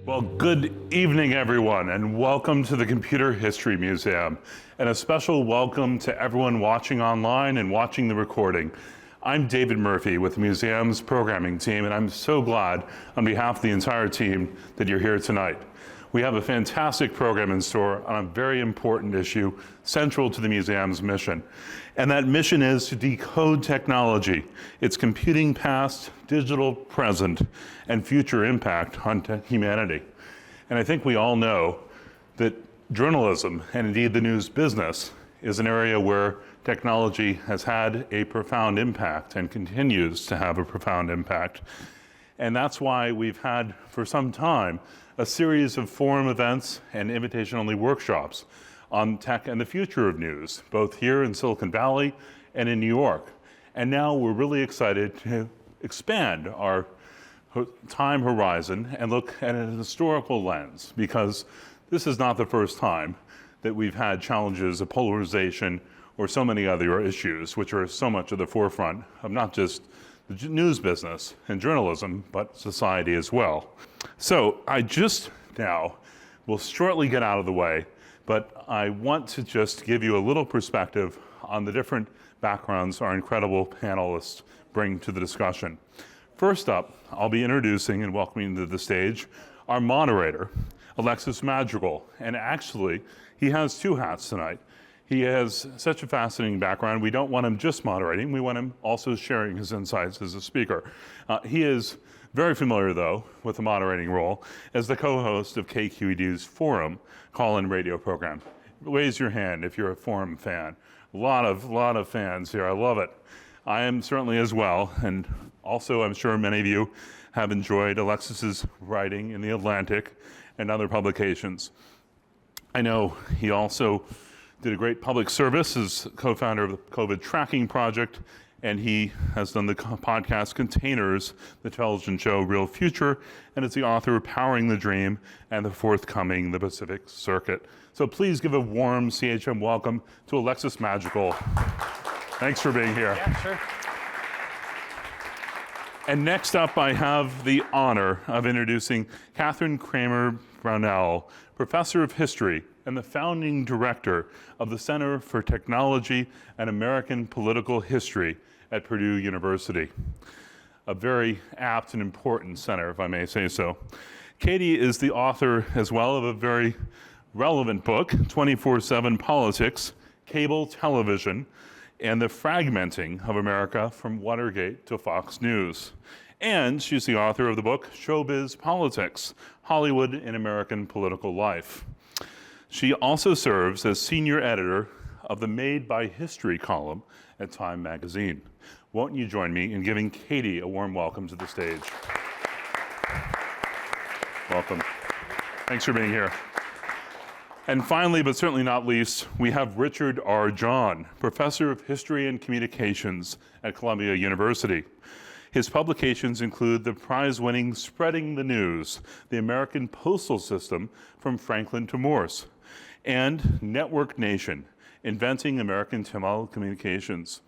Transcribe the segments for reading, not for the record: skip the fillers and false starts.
Well, good evening, everyone, and welcome to the Computer History Museum. And a special welcome to everyone watching online and watching the recording. I'm David Murphy with the museum's programming team, and I'm so glad on behalf of the entire team that you're here tonight. We have a fantastic program in store on a very important issue central to the museum's mission. And that mission is to decode technology, its computing past, digital present, and future impact on humanity. And I think we all know that journalism, and indeed the news business, is an area where technology has had a profound impact and continues to have a profound impact. And that's why we've had, for some time, a series of forum events and invitation-only workshops on tech and the future of news, both here in Silicon Valley and in New York. And now we're really excited to expand our time horizon and look at a historical lens, because this is not the first time that we've had challenges of polarization or so many other issues, which are so much at the forefront of not just the news business and journalism, but society as well. So I just now will shortly get out of the way, but I want to just give you a little perspective on the different backgrounds our incredible panelists bring to the discussion. First up, I'll be introducing and welcoming to the stage our moderator, Alexis Madrigal. And actually, he has two hats tonight. He has such a fascinating background. We don't want him just moderating. We want him also sharing his insights as a speaker. He is very familiar, though, with the moderating role as the co-host of KQED's Forum call-in radio program. Raise your hand if you're a Forum fan. A lot of fans here. I love it. I am certainly as well. And also, I'm sure many of you have enjoyed Alexis's writing in The Atlantic and other publications. I know he also did a great public service as co-founder of the COVID Tracking Project, and he has done the podcast Containers, the television show Real Future, and is the author of Powering the Dream and the forthcoming The Pacific Circuit. So please give a warm CHM welcome to Alexis Madrigal. Thanks for being here. Yeah, sure. And next up, I have the honor of introducing Kathryn Cramer Brownell, Professor of History and the founding director of the Center for Technology and American Political History at Purdue University. A very apt and important center, if I may say so. Katie is the author as well of a very relevant book, 24/7 Politics, Cable Television, and the Fragmenting of America from Watergate to Fox News. And she's the author of the book, Showbiz Politics, Hollywood in American Political Life. She also serves as senior editor of the Made by History column at Time magazine. Won't you join me in giving Katie a warm welcome to the stage? Welcome. Thanks for being here. And finally, but certainly not least, we have Richard R. John, Professor of History and Communications at Columbia University. His publications include the prize-winning Spreading the News, the American Postal System from Franklin to Morse, and Network Nation, Inventing American Telecommunications.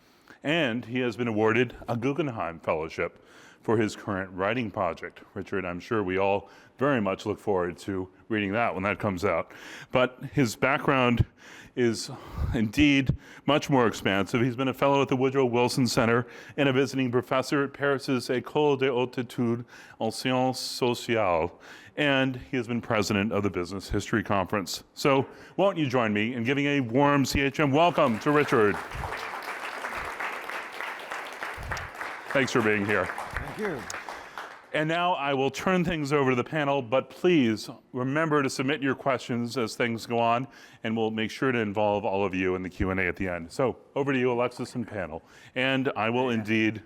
And he has been awarded a Guggenheim Fellowship for his current writing project. Richard, I'm sure we all very much look forward to reading that when that comes out. But his background is indeed much more expansive. He's been a fellow at the Woodrow Wilson Center and a visiting professor at Paris's École des Hautes Études en Sciences Sociales, and he has been president of the Business History Conference. So won't you join me in giving a warm CHM welcome to Richard. Thanks for being here. Thank you. And now I will turn things over to the panel, but please remember to submit your questions as things go on, and we'll make sure to involve all of you in the Q&A at the end. So over to you, Alexis and panel. And I will indeed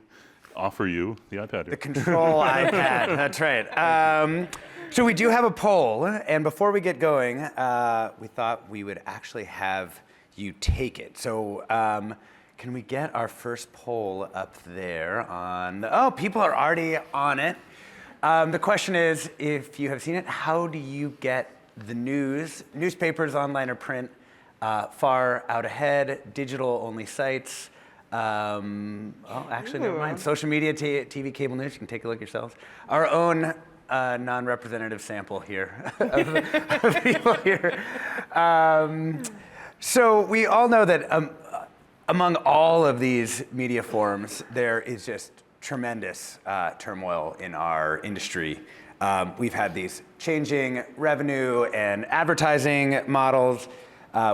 offer you the iPad here. The control iPad, that's right. So we do have a poll, and before we get going, we thought we would actually have you take it. So can we get our first poll up there on the, oh, people are already on it. The question is, if you have seen it, how do you get the news, newspapers, online or print, far out ahead, digital-only sites, oh, actually, never mind. Social media, TV, cable news, you can take a look yourselves. Our own a non-representative sample here of people here. So we all know that among all of these media forms, there is just tremendous turmoil in our industry. We've had these changing revenue and advertising models,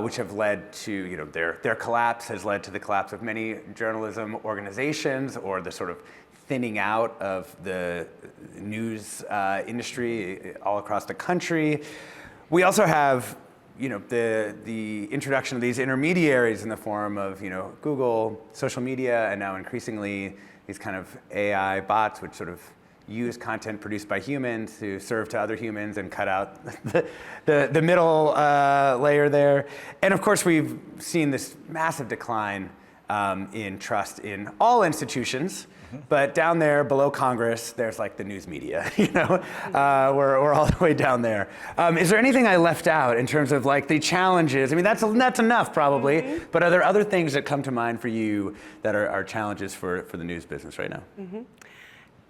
which have led to, their collapse has led to the collapse of many journalism organizations, or the sort of thinning out of the news industry all across the country. We also have, the introduction of these intermediaries in the form of, Google, social media, and now increasingly these kind of AI bots, which sort of use content produced by humans to serve to other humans and cut out the middle layer there. And of course, we've seen this massive decline in trust in all institutions. But down there below Congress, there's like the news media, we're all the way down there. Is there anything I left out in terms of like the challenges? I mean, that's enough probably, but are there other things that come to mind for you that are challenges for the news business right now?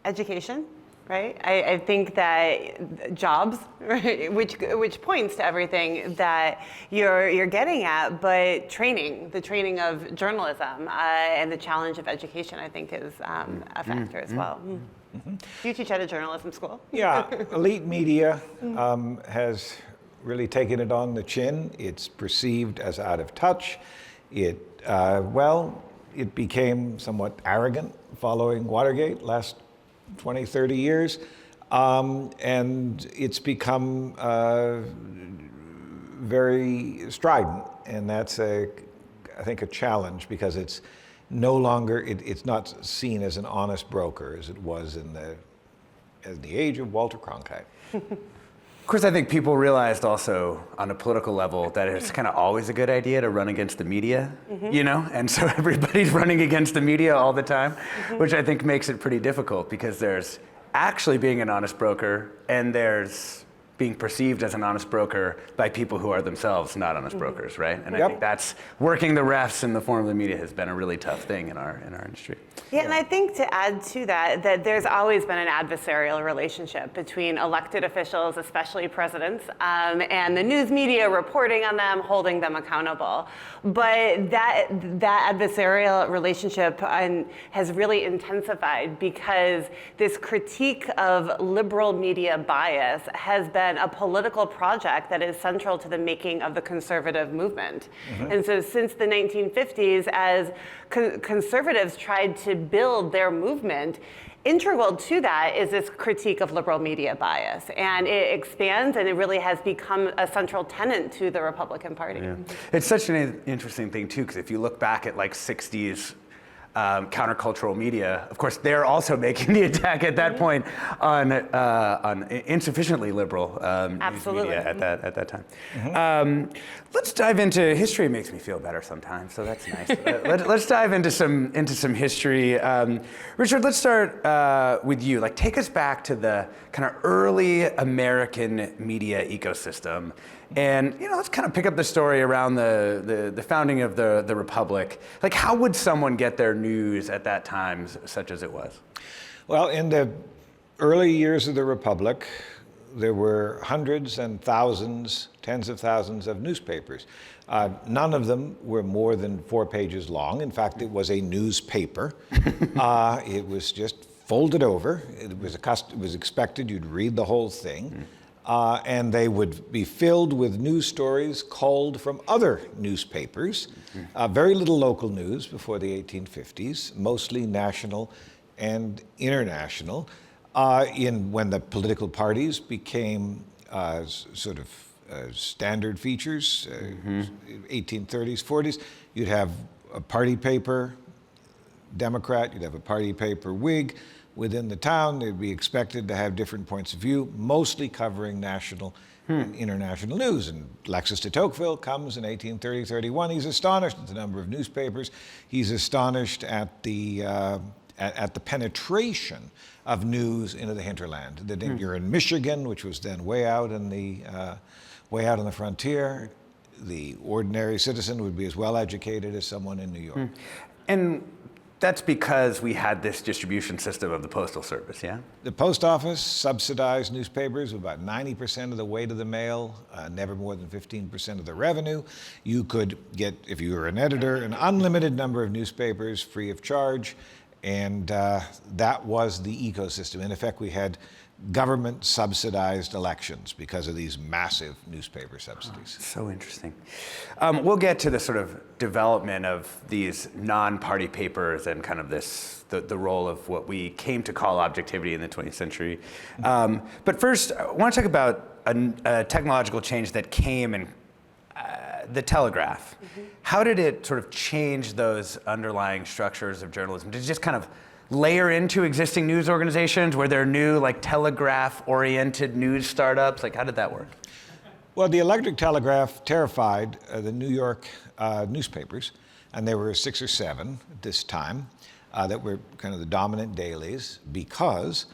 Education, right? I think that jobs, right, which points to everything that you're getting at, but the training of journalism and the challenge of education, I think, is a factor as well. Do you teach at a journalism school? Yeah, elite media has really taken it on the chin. It's perceived as out of touch. It became somewhat arrogant following Watergate last 20, 30 years. And it's become very strident. And that's, I think, a challenge, because it's no longer, it's not seen as an honest broker as it was in the age of Walter Cronkite. Of course, I think people realized also on a political level that it's kind of always a good idea to run against the media, And so everybody's running against the media all the time, which I think makes it pretty difficult, because there's actually being an honest broker and there's being perceived as an honest broker by people who are themselves not honest brokers, right? And I think that's working the refs in the form of the media has been a really tough thing in our industry. Yeah, and I think to add to that there's always been an adversarial relationship between elected officials, especially presidents, and the news media reporting on them, holding them accountable. But that adversarial relationship has really intensified, because this critique of liberal media bias has been a political project that is central to the making of the conservative movement. And so since the 1950s, as conservatives tried to build their movement, integral to that is this critique of liberal media bias. And it expands, and it really has become a central tenet to the Republican Party. Yeah. It's such an interesting thing, too, because if you look back at like 60s countercultural media, of course, they're also making the attack at that point on insufficiently liberal news media at that time. Let's dive into history. It makes me feel better sometimes, so that's nice. Let's dive into some history. Richard, let's start with you. Like, take us back to the kind of early American media ecosystem. And let's kind of pick up the story around the founding of the Republic. Like, how would someone get their news at that time, such as it was? Well, in the early years of the Republic, there were hundreds and thousands, tens of thousands of newspapers. None of them were more than 4 pages long. In fact, it was a newspaper. It was just folded over. It was expected you'd read the whole thing. And they would be filled with news stories culled from other newspapers. Very little local news before the 1850s, mostly national and international. When the political parties became sort of standard features, 1830s, 40s, you'd have a party paper, Democrat, you'd have a party paper, Whig. Within the town, they'd be expected to have different points of view, mostly covering national and international news. And Alexis de Tocqueville comes in 1830-31. He's astonished at the number of newspapers. He's astonished at the penetration of news into the hinterland. You're in Michigan, which was then way out on the frontier. The ordinary citizen would be as well educated as someone in New York. And that's because we had this distribution system of the Postal Service, yeah? The post office subsidized newspapers about 90% of the weight of the mail, never more than 15% of the revenue. You could get, if you were an editor, an unlimited number of newspapers free of charge, and that was the ecosystem. In effect, we had government subsidized elections because of these massive newspaper subsidies. So interesting. We'll get to the sort of development of these non-party papers and kind of the role of what we came to call objectivity in the 20th century. But first, I want to talk about a technological change that came in the telegraph. Mm-hmm. How did it sort of change those underlying structures of journalism? Did it just kind of layer into existing news organizations? Were there new, like, telegraph-oriented news startups? Like, how did that work? Well, the electric telegraph terrified the New York newspapers, and there were 6 or 7 at this time that were kind of the dominant dailies, because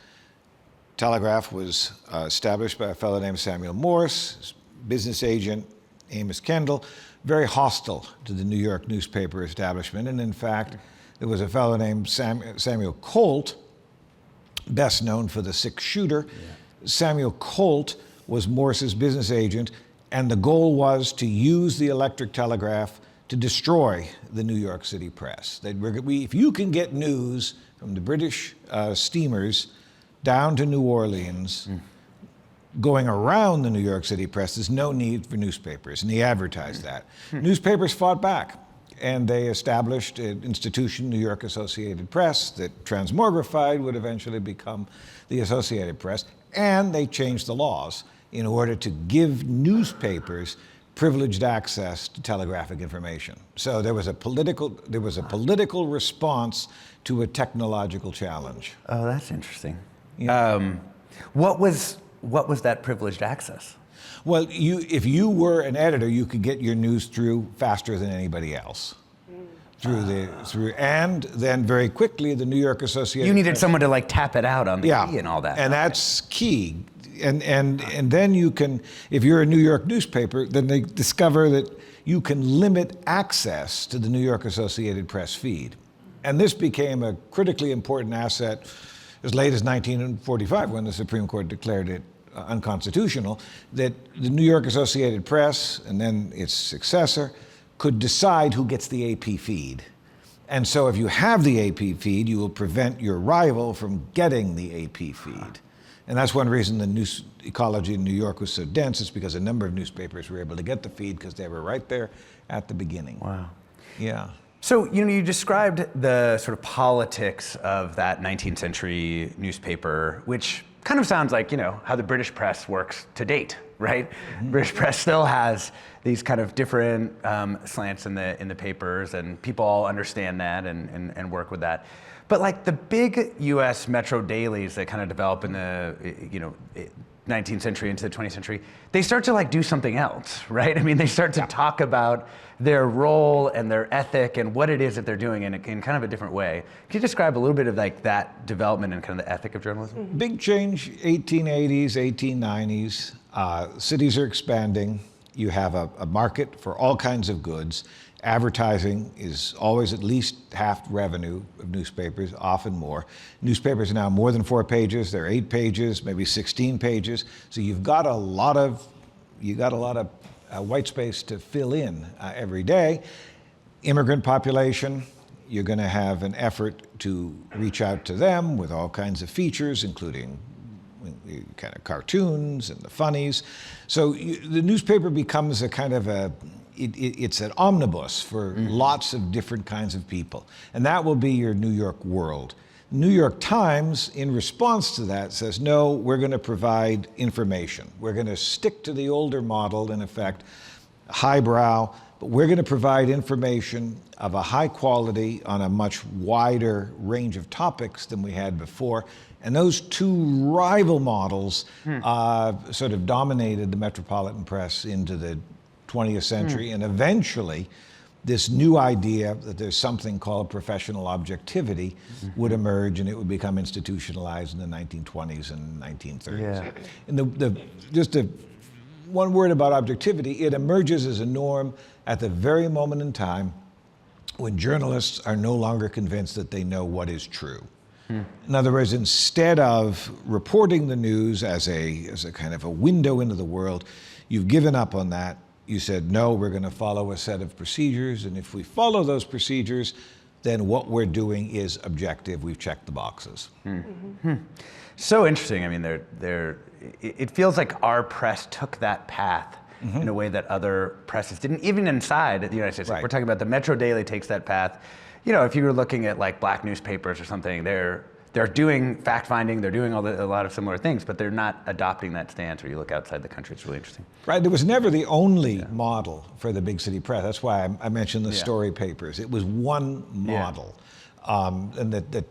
telegraph was established by a fellow named Samuel Morse, his business agent Amos Kendall, very hostile to the New York newspaper establishment, and in fact, there was a fellow named Samuel Colt, best known for the 6-shooter. Yeah. Samuel Colt was Morse's business agent, and the goal was to use the electric telegraph to destroy the New York City press. If you can get news from the British steamers down to New Orleans, going around the New York City press, there's no need for newspapers, and he advertised that. Newspapers fought back. And they established an institution, New York Associated Press, that transmogrified, would eventually become the Associated Press. And they changed the laws in order to give newspapers privileged access to telegraphic information. So there was a political response to a technological challenge. Oh, that's interesting. Yeah. What was that privileged access? Well, if you were an editor, you could get your news through faster than anybody else. And then very quickly, the New York Associated You needed Press, someone to, like, tap it out on the key and all that. And that's key. And then you can, if you're a New York newspaper, then they discover that you can limit access to the New York Associated Press feed. And this became a critically important asset as late as 1945, when the Supreme Court declared it unconstitutional, that the New York Associated Press, and then its successor, could decide who gets the AP feed. And so if you have the AP feed, you will prevent your rival from getting the AP feed. And that's one reason the news ecology in New York was so dense, is because a number of newspapers were able to get the feed because they were right there at the beginning. Wow. Yeah. So, you described the sort of politics of that 19th century newspaper, which kind of sounds like, how the British press works to date, right? Mm-hmm. British press still has these kind of different slants in the papers, and people all understand that and work with that. But, like, the big U.S. metro dailies that kind of develop in the 19th century into the 20th century, they start to, like, do something else, right? I mean, they start to talk about their role and their ethic and what it is that they're doing in kind of a different way. Can you describe a little bit of, like, that development and kind of the ethic of journalism? Mm-hmm. Big change, 1880s, 1890s. Cities are expanding. You have a market for all kinds of goods. Advertising is always at least half revenue of newspapers, often more. Newspapers are now more than 4 pages. They're 8 pages, maybe 16 pages. So you've got a lot of white space to fill in every day. Immigrant population, you're going to have an effort to reach out to them with all kinds of features, including kind of cartoons and the funnies. So the newspaper becomes a kind of it's an omnibus for lots of different kinds of people. And that will be your New York world. New York Times, in response to that, says, no, we're going to provide information. We're going to stick to the older model, in effect, highbrow, but we're going to provide information of a high quality on a much wider range of topics than we had before. And those two rival models sort of dominated the metropolitan press into the 20th century, and eventually this new idea that there's something called professional objectivity would emerge, and it would become institutionalized in the 1920s and 1930s. Yeah. And one word about objectivity, it emerges as a norm at the very moment in time when journalists are no longer convinced that they know what is true. In other words, instead of reporting the news as a kind of a window into the world, you've given up on that. You said, no, we're going to follow a set of procedures, and if we follow those procedures, then what we're doing is objective. We've checked the boxes. So interesting. I mean, it feels like our press took that path in a way that other presses didn't, even inside the United States. Right. We're talking about the Metro Daily takes that path. You know, if you were looking at like black newspapers or something, they're doing fact finding, they're doing a lot of similar things, but they're not adopting that stance. Or you look outside the country, it's really interesting. Right, it was never the only model for the big city press. That's why I mentioned the story papers. It was one model, and that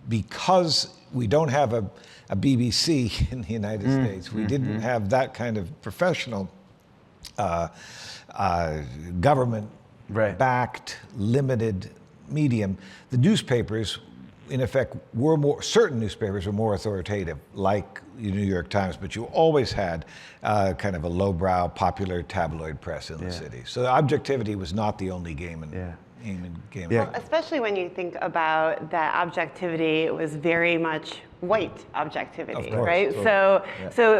because we don't have a BBC in the United States, we didn't have that kind of professional government-backed, limited medium. The newspapers, in effect, certain newspapers were more authoritative, like the New York Times, but you always had kind of a lowbrow, popular tabloid press in the city. So objectivity was not the only game in Well, especially when you think about that objectivity was very much white objectivity, right? So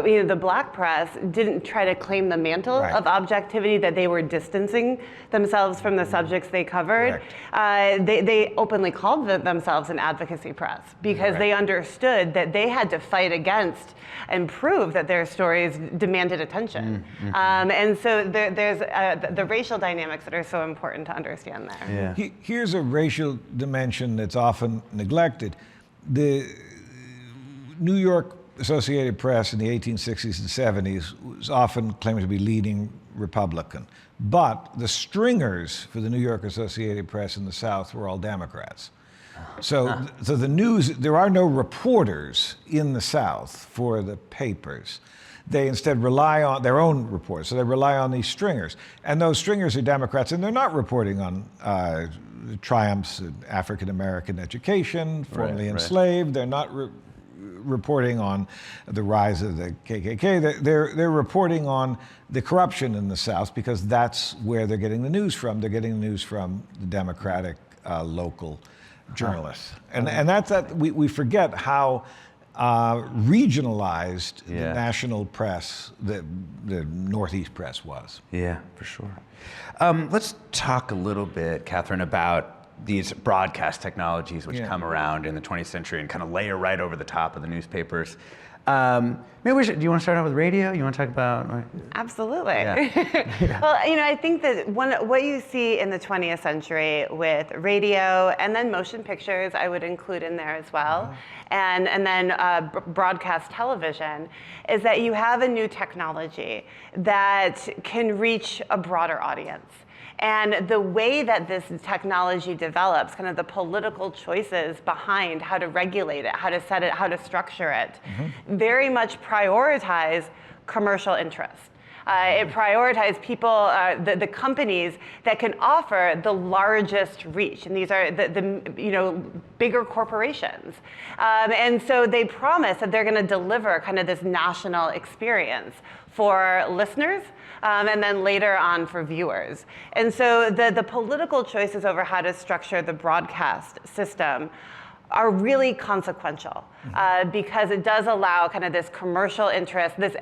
you know, the black press didn't try to claim the mantle of objectivity, that they were distancing themselves from the subjects they covered. They openly called themselves an advocacy press because they understood that they had to fight against and prove that their stories demanded attention. And so there's the racial dynamics that are so important to understand there. Here's a racial dimension that's often neglected. The New York Associated Press in the 1860s and 70s was often claimed to be leading Republican. But the stringers for the New York Associated Press in the South were all Democrats. So the news, there are no reporters in the South for the papers. They instead rely on their own reporters. So they rely on these stringers. And those stringers are Democrats, and they're not reporting on the triumphs of African-American education, formerly enslaved. They're not reporting on the rise of the KKK. They're reporting on the corruption in the South, because that's where they're getting the news from. They're getting the news from the Democratic local journalists. And that's that we forget how regionalized the national press, the Northeast press was. Yeah, for sure. Let's talk a little bit, Kathryn, about these broadcast technologies which come around in the 20th century and kind of layer right over the top of the newspapers. Maybe do you want to start out with radio? You want to talk about? Absolutely. Well, you know, I think that what you see in the 20th century with radio and then motion pictures, I would include in there as well, and then broadcast television, is that you have a new technology that can reach a broader audience. And the way that this technology develops, kind of the political choices behind how to regulate it, how to set it, how to structure it, very much prioritize commercial interest. It prioritizes people, the companies that can offer the largest reach, and these are the bigger corporations. And so they promise that they're going to deliver kind of this national experience for listeners, and then later on for viewers. And so the political choices over how to structure the broadcast system are really consequential, because it does allow kind of this commercial interest, this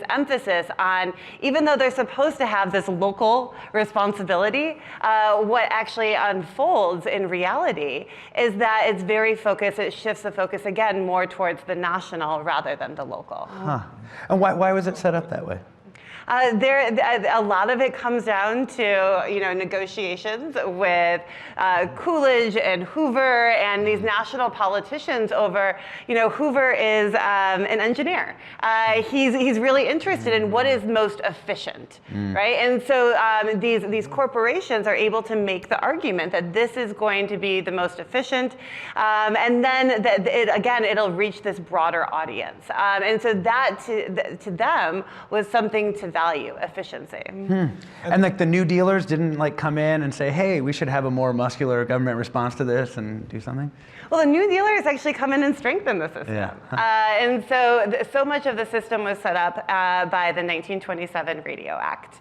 emphasis on, even though they're supposed to have this local responsibility, what actually unfolds in reality is that it's very focused, it shifts the focus again more towards the national rather than the local. And why was it set up that way? A lot of it comes down to negotiations with Coolidge and Hoover and these national politicians over, Hoover is an engineer. He's really interested in what is most efficient, right? And so these corporations are able to make the argument that this is going to be the most efficient, and then it'll reach this broader audience. And so that to them was something to value efficiency. And like the new dealers didn't like come in and say, hey, we should have a more muscular government response to this and do something? Well, the new dealers actually come in and strengthen the system. Yeah. And so much of the system was set up by the 1927 Radio Act,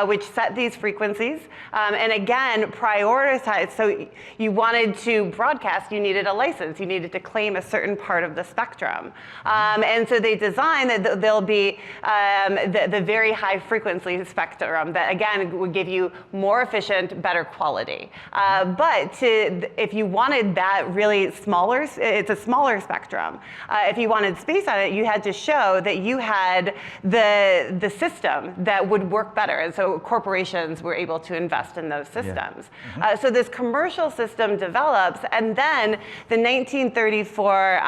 which set these frequencies and again prioritized. So you wanted to broadcast, you needed a license, you needed to claim a certain part of the spectrum. And so they designed that there'll be the very high frequency spectrum that again would give you more efficient, better quality. But if you wanted that really smaller, it's a smaller spectrum. If you wanted space on it, you had to show that you had the system that would work better. And so corporations were able to invest in those systems. So this commercial system develops, and then the 1934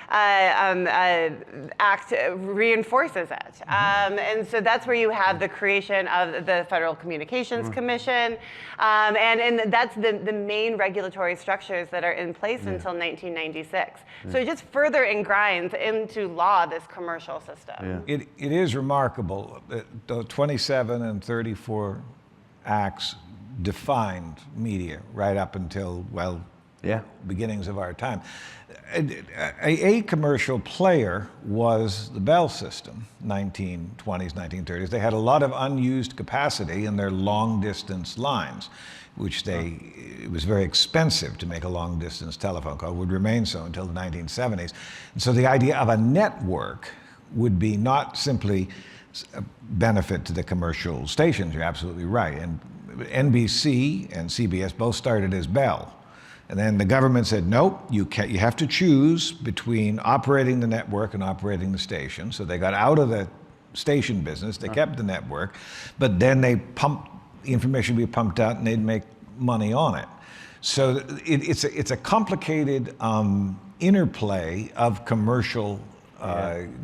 Act reinforces it. And so that's where you have the creation of the Federal Communications Commission. And that's the main regulatory structures that are in place until 1996. So it just further engrinds into law this commercial system. It is remarkable that the 27 and 34 acts defined media right up until, well, beginnings of our time. A commercial player was the Bell system, 1920s, 1930s. They had a lot of unused capacity in their long-distance lines, which it was very expensive to make a long-distance telephone call, would remain so until the 1970s. And so the idea of a network would be not simply a benefit to the commercial stations, you're absolutely right. And NBC and CBS both started as Bell. And then the government said, nope, you have to choose between operating the network and operating the station. So they got out of the station business, they kept the network, but then the information would be pumped out and they'd make money on it. So it's a complicated interplay of commercial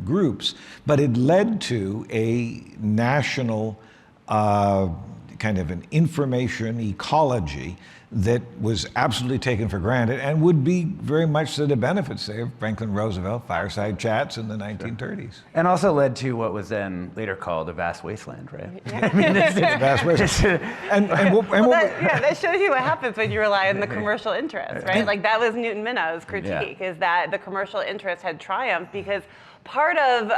groups, but it led to a national kind of an information ecology that was absolutely taken for granted and would be very much to the benefit, say, of Franklin Roosevelt fireside chats in the 1930s. And also led to what was then later called a vast wasteland, right? Yeah. I mean, it's vast wasteland. That shows you what happens when you rely on the commercial interest, right? Like that was Newton Minnow's critique, is that the commercial interest had triumphed because part of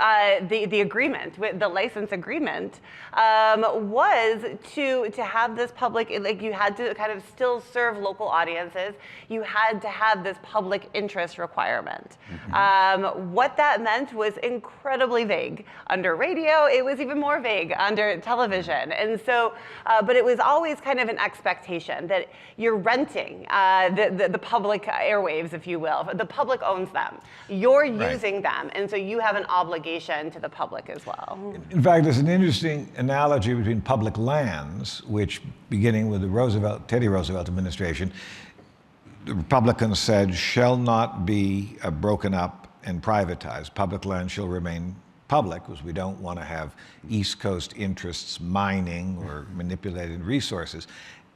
the agreement, the license agreement, was to have this public, like you had to kind of still serve local audiences. You had to have this public interest requirement. What that meant was incredibly vague. Under radio, it was even more vague under television. And so, but it was always kind of an expectation that you're renting the public airwaves, if you will. The public owns them. You're using them, and so you have an obligation to the public as well. In fact, there's an interesting analogy between public lands, which beginning with the Teddy Roosevelt administration, the Republicans said shall not be broken up and privatized. Public land shall remain public, because we don't want to have East Coast interests mining or manipulating resources.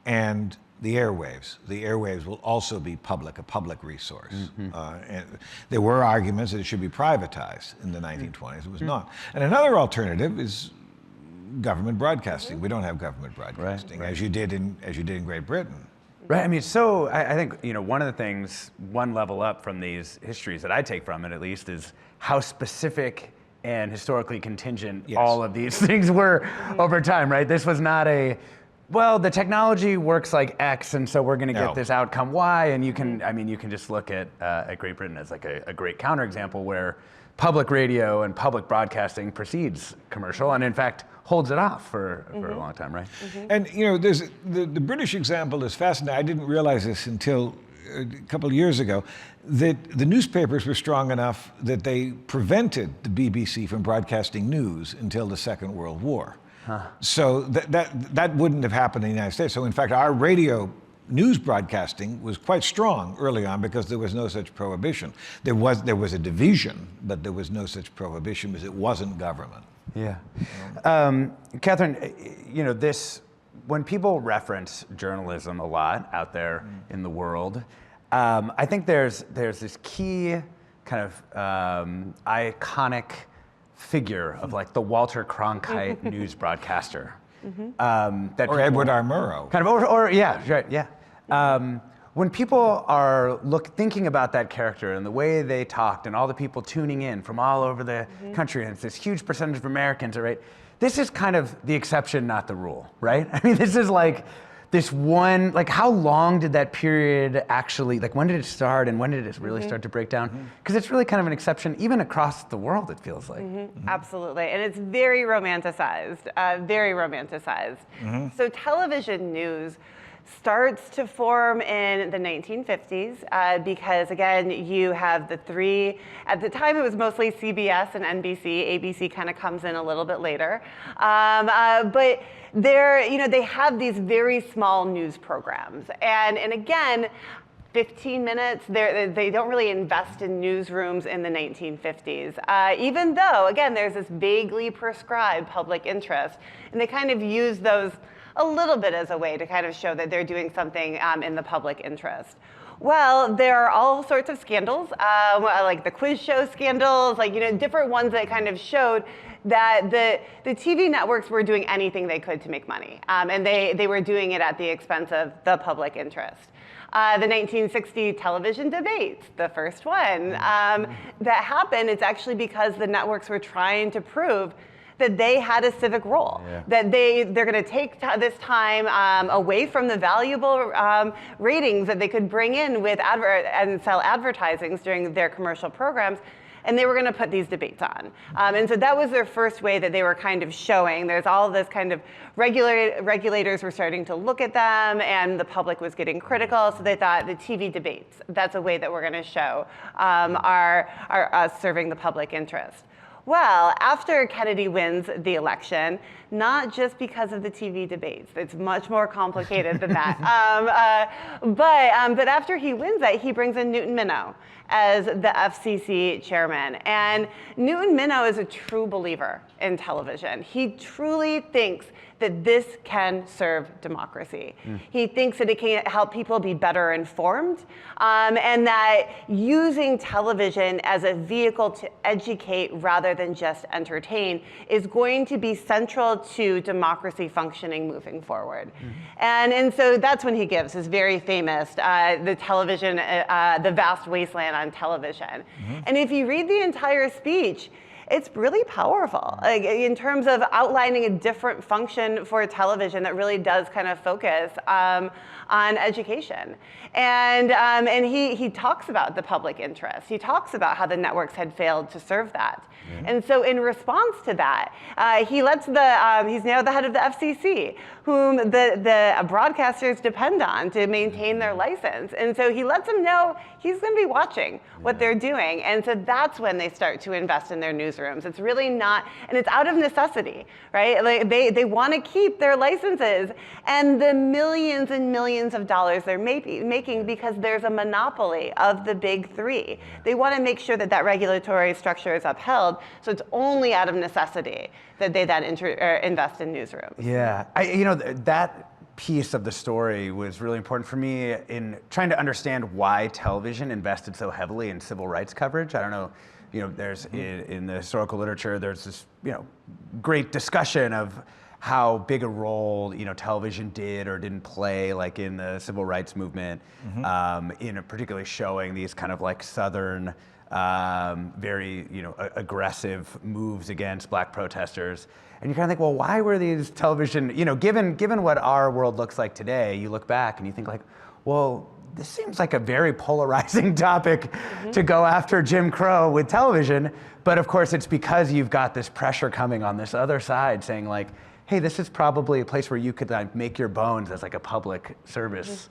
And the airwaves. The airwaves will also be public, a public resource. And there were arguments that it should be privatized in the 1920s. It was not. And another alternative is government broadcasting. We don't have government broadcasting, as you did in Great Britain. Right. I mean, so I think, one of the things, one level up from these histories that I take from it, at least, is how specific and historically contingent all of these things were over time, right? This was not well, the technology works like X, and so we're going to get this outcome Y. And you can just look at Great Britain as like a great counterexample where public radio and public broadcasting precedes commercial, and in fact holds it off for a long time, right? And there's the British example is fascinating. I didn't realize this until a couple of years ago, that the newspapers were strong enough that they prevented the BBC from broadcasting news until the Second World War. So that wouldn't have happened in the United States. So in fact, our radio news broadcasting was quite strong early on because there was no such prohibition. There was a division, but there was no such prohibition because it wasn't government. Yeah. Kathryn, when people reference journalism a lot out there in the world, I think there's this key kind of iconic figure of like the Walter Cronkite news broadcaster. That Or Edward R. Murrow. Kind of, or yeah, right, yeah. When people are thinking about that character and the way they talked and all the people tuning in from all over the country, and it's this huge percentage of Americans, right? This is kind of the exception, not the rule, right? I mean, this is like this one, like how long did that period actually, like when did it start and when did it really start to break down? Because it's really kind of an exception, even across the world, it feels like. Absolutely, and it's very romanticized, very romanticized. So television news starts to form in the 1950s because, again, you have the three, at the time it was mostly CBS and NBC. ABC kind of comes in a little bit later. But they have these very small news programs. And again, 15 minutes, they don't really invest in newsrooms in the 1950s, even though, again, there's this vaguely prescribed public interest. And they kind of use those a little bit as a way to kind of show that they're doing something in the public interest. Well, there are all sorts of scandals, like the quiz show scandals, like, different ones that kind of showed that the TV networks were doing anything they could to make money. And they were doing it at the expense of the public interest. The 1960 television debates, the first one, that happened, it's actually because the networks were trying to prove that they had a civic role, that they're going to take this time away from the valuable ratings that they could bring in with and sell advertisings during their commercial programs, and they were going to put these debates on. And so that was their first way that they were kind of showing. There's all this kind of regulators were starting to look at them, and the public was getting critical, so they thought the TV debates, that's a way that we're going to show are us serving the public interest. Well, after Kennedy wins the election, not just because of the TV debates, it's much more complicated than that. But after he wins that, he brings in Newton Minow as the FCC chairman. And Newton Minow is a true believer in television. He truly thinks that this can serve democracy. He thinks that it can help people be better informed, and that using television as a vehicle to educate rather than just entertain is going to be central to democracy functioning moving forward. And so that's when he gives his very famous, the television, the vast wasteland on television. And if you read the entire speech, it's really powerful, like, in terms of outlining a different function for television that really does kind of focus on education. And he talks about the public interest. He talks about how the networks had failed to serve that. And so in response to that, he lets he's now the head of the FCC, whom the broadcasters depend on to maintain their license. And so he lets them know he's going to be watching what they're doing. And so that's when they start to invest in their newsrooms. It's really not, and it's out of necessity, right? Like they want to keep their licenses and the millions and millions of dollars they're making because there's a monopoly of the big three. They want to make sure that that regulatory structure is upheld. So it's only out of necessity that they then invest in newsrooms. Yeah, that piece of the story was really important for me in trying to understand why television invested so heavily in civil rights coverage. I don't know, there's in the historical literature, there's this, great discussion of how big a role, television did or didn't play, like in the civil rights movement, in particularly showing these kind of like Southern, very, aggressive moves against black protesters. And you kind of think, well, why were these television, given what our world looks like today, you look back and you think like, well, this seems like a very polarizing topic to go after Jim Crow with television. But of course, it's because you've got this pressure coming on this other side saying like, hey, this is probably a place where you could make your bones as like a public service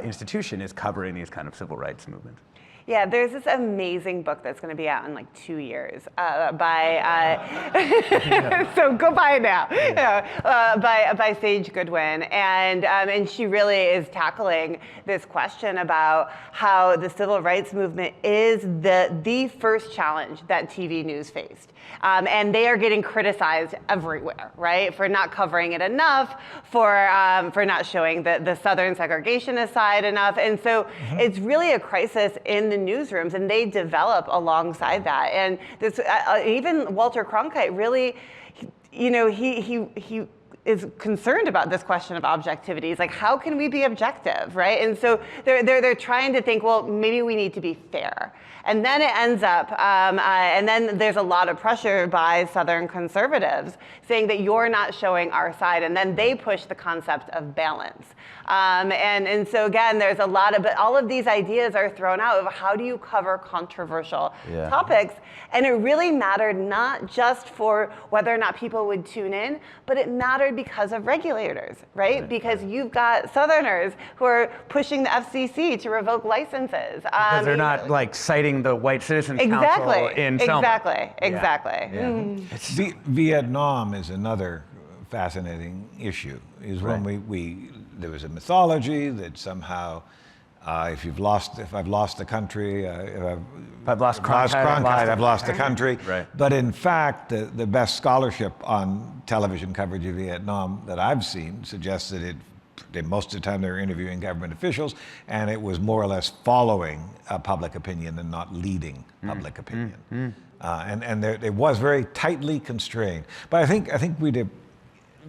institution is covering these kind of civil rights movements. Yeah, there's this amazing book that's going to be out in like 2 years by, so go buy it now, by Sage Goodwin. And she really is tackling this question about how the civil rights movement is the first challenge that TV news faced. And they are getting criticized everywhere, right? For not covering it enough, for not showing the Southern segregationist side enough. And so it's really a crisis in the newsrooms, and they develop alongside that. And this, even Walter Cronkite really, he is concerned about this question of objectivity. He's like, how can we be objective, right? And so they're trying to think, well, maybe we need to be fair. And then it ends up, and then there's a lot of pressure by Southern conservatives saying that you're not showing our side, and then they push the concept of balance. And so again, there's a lot of, but all of these ideas are thrown out of how do you cover controversial topics, and it really mattered not just for whether or not people would tune in, but it mattered because of regulators, right? Because you've got Southerners who are pushing the FCC to revoke licenses. Because they're not like citing the White Citizens Council in Selma. Exactly. Vietnam is another fascinating issue. Is when there was a mythology that somehow if I've lost the country, if I've lost Cronkite, I've lost the country. Right. But in fact, the best scholarship on television coverage of Vietnam that I've seen suggests that most of the time they were interviewing government officials, and it was more or less following public opinion and not leading public opinion. And it was very tightly constrained. But I think we did.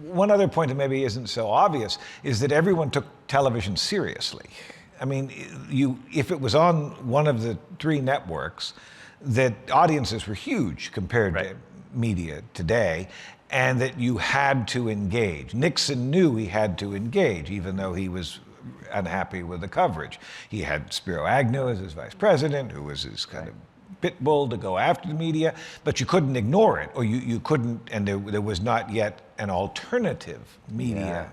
One other point that maybe isn't so obvious is that everyone took television seriously. I mean, if it was on one of the three networks, that audiences were huge compared to media today, and that you had to engage. Nixon knew he had to engage, even though he was unhappy with the coverage. He had Spiro Agnew as his vice president, who was his kind of pit bull to go after the media, but you couldn't ignore it, or you couldn't, and there was not yet an alternative media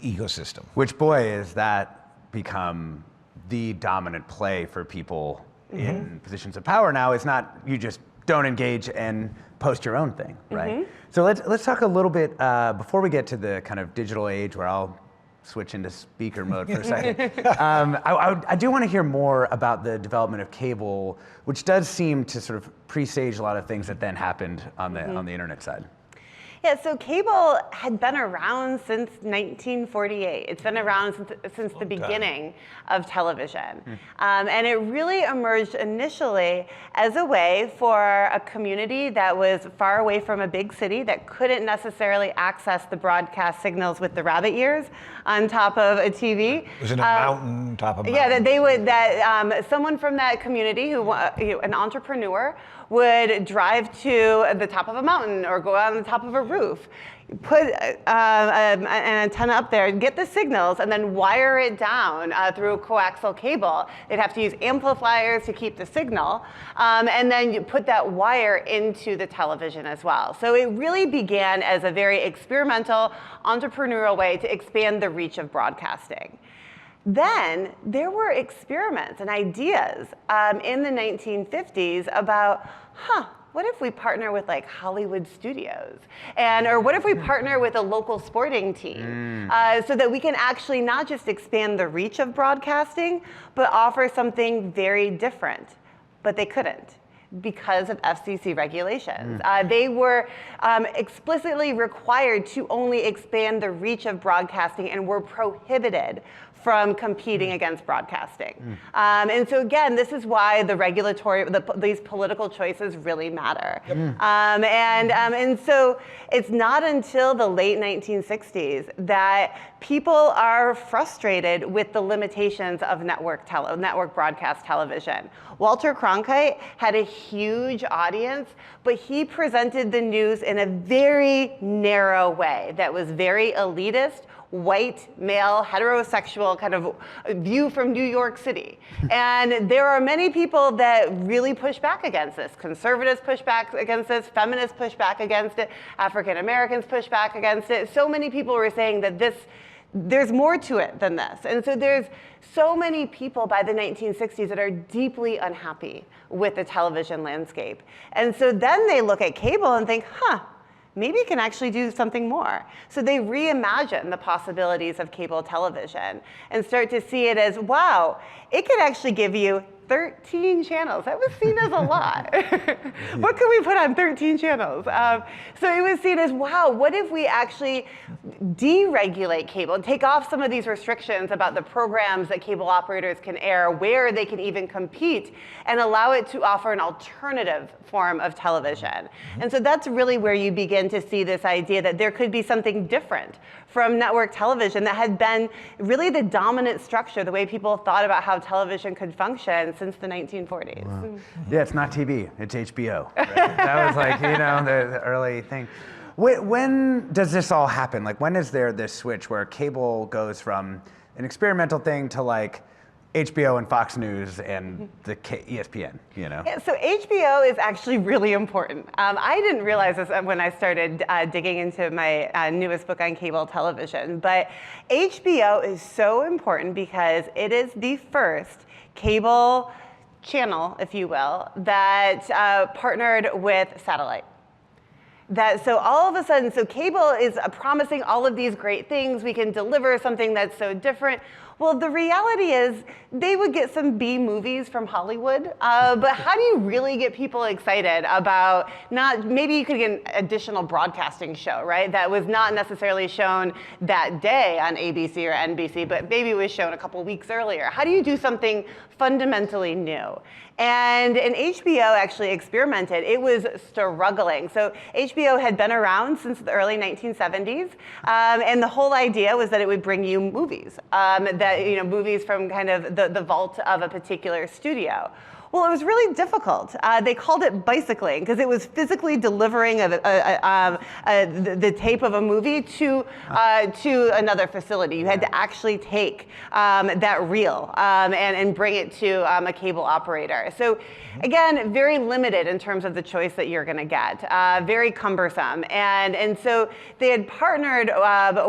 ecosystem. Which, boy, is that become the dominant play for people in positions of power now. It's not, you just don't engage and post your own thing, right? So let's talk a little bit, before we get to the kind of digital age where I'll switch into speaker mode for a second. I do want to hear more about the development of cable, which does seem to sort of presage a lot of things that then happened on the internet side. Yeah, so cable had been around since 1948. It's been around since the beginning of television. And it really emerged initially as a way for a community that was far away from a big city that couldn't necessarily access the broadcast signals with the rabbit ears on top of a TV. It was in a mountain, top of a mountain. Yeah, someone from that community, an entrepreneur, would drive to the top of a mountain or go out on the top of a roof, put an antenna up there, get the signals, and then wire it down through coaxial cable. They'd have to use amplifiers to keep the signal, and then you put that wire into the television as well. So it really began as a very experimental, entrepreneurial way to expand the reach of broadcasting. Then there were experiments and ideas in the 1950s about, what if we partner with like Hollywood studios? Or what if we partner with a local sporting team so that we can actually not just expand the reach of broadcasting, but offer something very different. But they couldn't because of FCC regulations. They were explicitly required to only expand the reach of broadcasting and were prohibited from competing against broadcasting. And so again, this is why these political choices really matter. And so it's not until the late 1960s that people are frustrated with the limitations of network broadcast television. Walter Cronkite had a huge audience, but he presented the news in a very narrow way that was very elitist, white, male, heterosexual kind of view from New York City. And there are many people that really push back against this. Conservatives push back against this, feminists push back against it, African Americans push back against it. So many people were saying that there's more to it than this. And so there's so many people by the 1960s that are deeply unhappy with the television landscape. And so then they look at cable and think, maybe it can actually do something more. So they reimagine the possibilities of cable television and start to see it as, wow, it could actually give you 13 channels. That was seen as a lot. What can we put on 13 channels? So it was seen as, wow, what if we actually deregulate cable and take off some of these restrictions about the programs that cable operators can air, where they can even compete, and allow it to offer an alternative form of television. And so that's really where you begin to see this idea that there could be something different from network television that had been really the dominant structure, the way people thought about how television could function since the 1940s. Wow. Yeah, it's not TV, it's HBO. Right? That was like, the early thing. When does this all happen? Like, when is there this switch where cable goes from an experimental thing to like HBO and Fox News and the ESPN, Yeah, so HBO is actually really important. I didn't realize this when I started digging into my newest book on cable television, but HBO is so important because it is the first cable channel, if you will, that partnered with satellite. So all of a sudden, so cable is promising all of these great things. We can deliver something that's so different. Well, the reality is they would get some B movies from Hollywood, but how do you really get people excited about maybe you could get an additional broadcasting show, right? That was not necessarily shown that day on ABC or NBC, but maybe it was shown a couple weeks earlier. How do you do something fundamentally new? And HBO actually experimented. It was struggling. So HBO had been around since the early 1970s, and the whole idea was that it would bring you movies, movies from kind of the vault of a particular studio. Well, it was really difficult. They called it bicycling because it was physically delivering the tape of a movie to another facility. You had to actually take that reel and bring it to a cable operator. So again, very limited in terms of the choice that you're going to get. Very cumbersome. And so they had partnered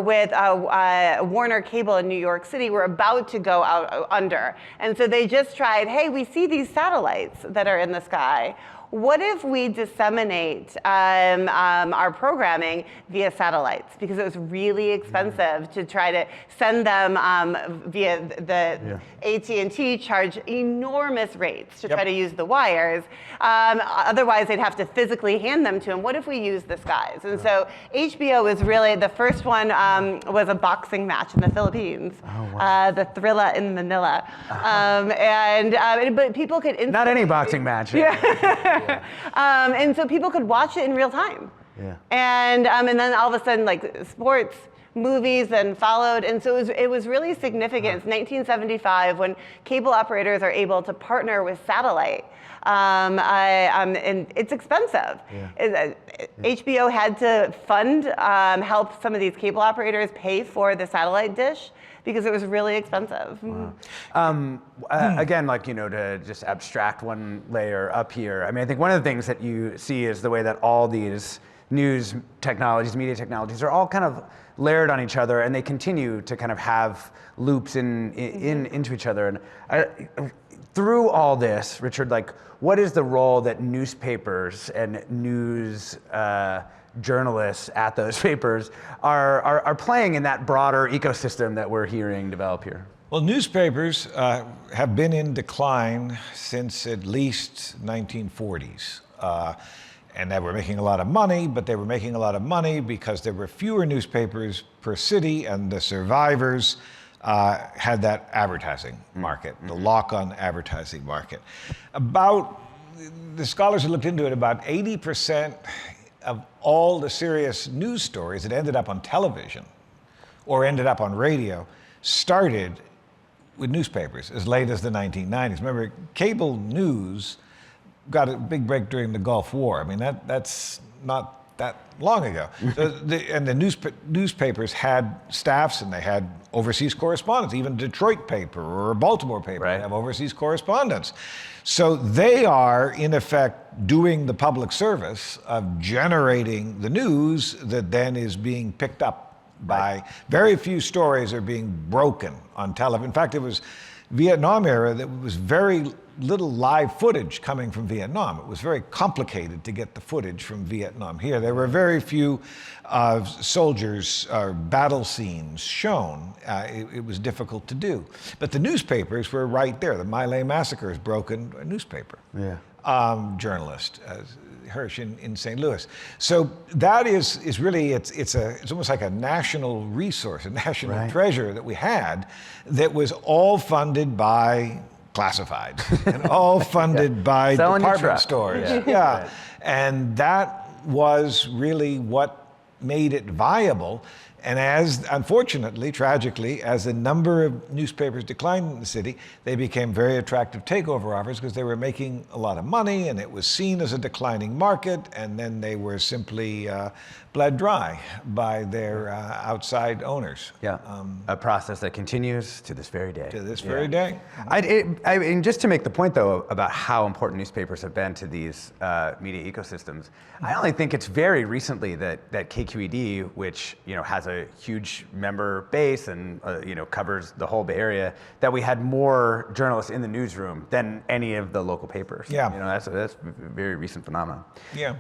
with Warner Cable in New York City. Were about to go out under. And so they just tried, hey, we see these satellites that are in the sky. What if we disseminate our programming via satellites? Because it was really expensive to try to send them via the AT&T charge enormous rates to try to use the wires. Otherwise, they'd have to physically hand them to them. What if we use the skies? And so HBO was really, the first one was a boxing match in the Philippines. Oh, wow. The Thrilla in Manila. But people could instantly... Not any boxing match. And so people could watch it in real time. Yeah. And then all of a sudden, like sports, movies then followed. And so it was really significant. It's 1975 when cable operators are able to partner with satellite. And it's expensive. Yeah. HBO had to help some of these cable operators pay for the satellite dish because it was really expensive. Wow. Again, to just abstract one layer up here, I mean, I think one of the things that you see is the way that all these news technologies, media technologies are all kind of layered on each other, and they continue to kind of have loops into each other. And through all this, Richard, what is the role that newspapers and news journalists at those papers are playing in that broader ecosystem that we're hearing develop here? Well, newspapers have been in decline since at least 1940s. And they were making a lot of money, but they were making a lot of money because there were fewer newspapers per city, and the survivors had that advertising market, the lock-on advertising market. The scholars who looked into it, about 80% of all the serious news stories that ended up on television or ended up on radio started with newspapers as late as the 1990s. Remember, cable news got a big break during the Gulf War. I mean, that's not that long ago. So the newspapers had staffs, and they had overseas correspondents. Even Detroit paper or a Baltimore paper have overseas correspondents. So they are, in effect, doing the public service of generating the news that then is being picked up by very few stories are being broken on television. In fact, it was Vietnam era, there was very little live footage coming from Vietnam. It was very complicated to get the footage from Vietnam here. There were very few soldiers or battle scenes shown. It was difficult to do. But the newspapers were right there. The My Lai massacre is broken a newspaper. Yeah. Journalist, Hirsch in St. Louis. So that is really, it's almost like a national resource, a national treasure that we had that was all funded by classifieds and all funded by department stores. Yeah. And that was really what made it viable. And as, unfortunately, tragically, as the number of newspapers declined in the city, they became very attractive takeover offers because they were making a lot of money and it was seen as a declining market, and then they were simply bled dry by their outside owners. Yeah, a process that continues to this very day. To this very day. I mean, just to make the point, though, about how important newspapers have been to these media ecosystems, I only think it's very recently that KQED, which has a huge member base and covers the whole Bay Area, that we had more journalists in the newsroom than any of the local papers. Yeah, that's a very recent phenomenon. Yeah.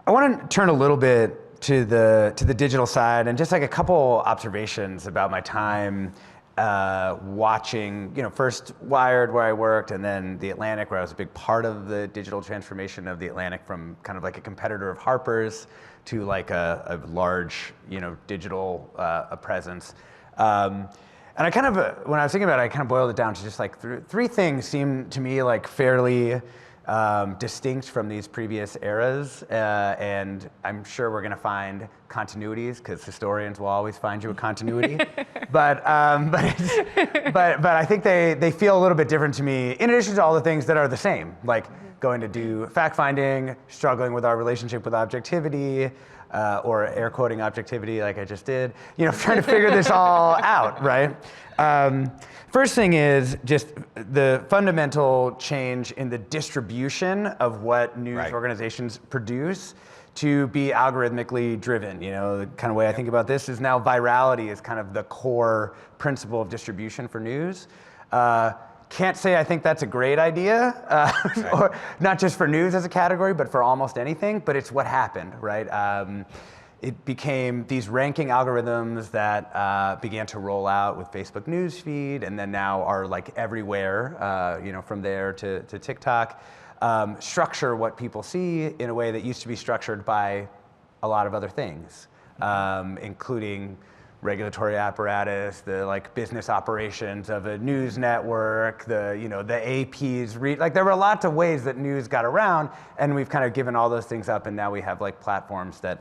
I want to turn a little bit to the digital side and just like a couple observations about my time watching, first Wired, where I worked, and then The Atlantic, where I was a big part of the digital transformation of The Atlantic from kind of like a competitor of Harper's to like a large, digital presence. And I kind of, when I was thinking about it, I kind of boiled it down to just like three things seem to me like fairly distinct from these previous eras, and I'm sure we're going to find continuities because historians will always find you a continuity. but I think they feel a little bit different to me. In addition to all the things that are the same, like going to do fact finding, struggling with our relationship with objectivity, or air quoting objectivity like I just did. Trying to figure this all out, right? First thing is just the fundamental change in the distribution of what news organizations produce to be algorithmically driven. The kind of way I think about this is now virality is kind of the core principle of distribution for news. Can't say I think that's a great idea, or not just for news as a category, but for almost anything, but it's what happened, right? It became these ranking algorithms that began to roll out with Facebook newsfeed, and then now are like everywhere, from there to TikTok, structure what people see in a way that used to be structured by a lot of other things, including regulatory apparatus, the like business operations of a news network, the AP's like there were lots of ways that news got around, and we've kind of given all those things up, and now we have like platforms that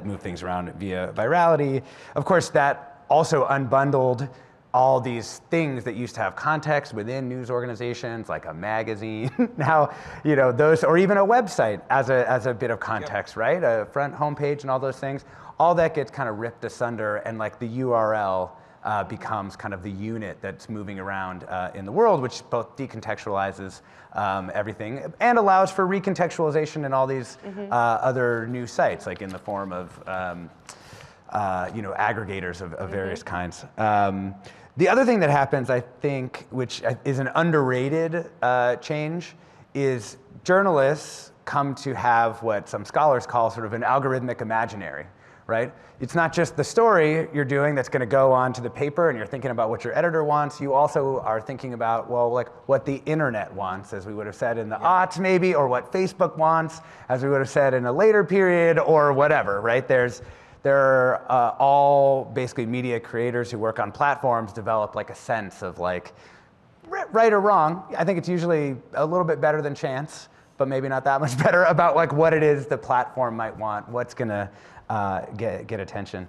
move things around via virality. Of course, that also unbundled all these things that used to have context within news organizations, like a magazine. Now, those, or even a website as a bit of context, right? A front homepage and all those things. All that gets kind of ripped asunder, and like the URL becomes kind of the unit that's moving around in the world, which both decontextualizes everything and allows for recontextualization in all these other new sites, like in the form of aggregators of various kinds. The other thing that happens, I think, which is an underrated change, is journalists come to have what some scholars call sort of an algorithmic imaginary. Right? It's not just the story you're doing that's going to go on to the paper and you're thinking about what your editor wants. You also are thinking about, well, like what the internet wants, as we would have said in the aughts maybe, or what Facebook wants, as we would have said in a later period, or whatever, right? There are all basically media creators who work on platforms develop like a sense of like, right or wrong. I think it's usually a little bit better than chance, but maybe not that much better about like what it is the platform might want, what's going to get attention.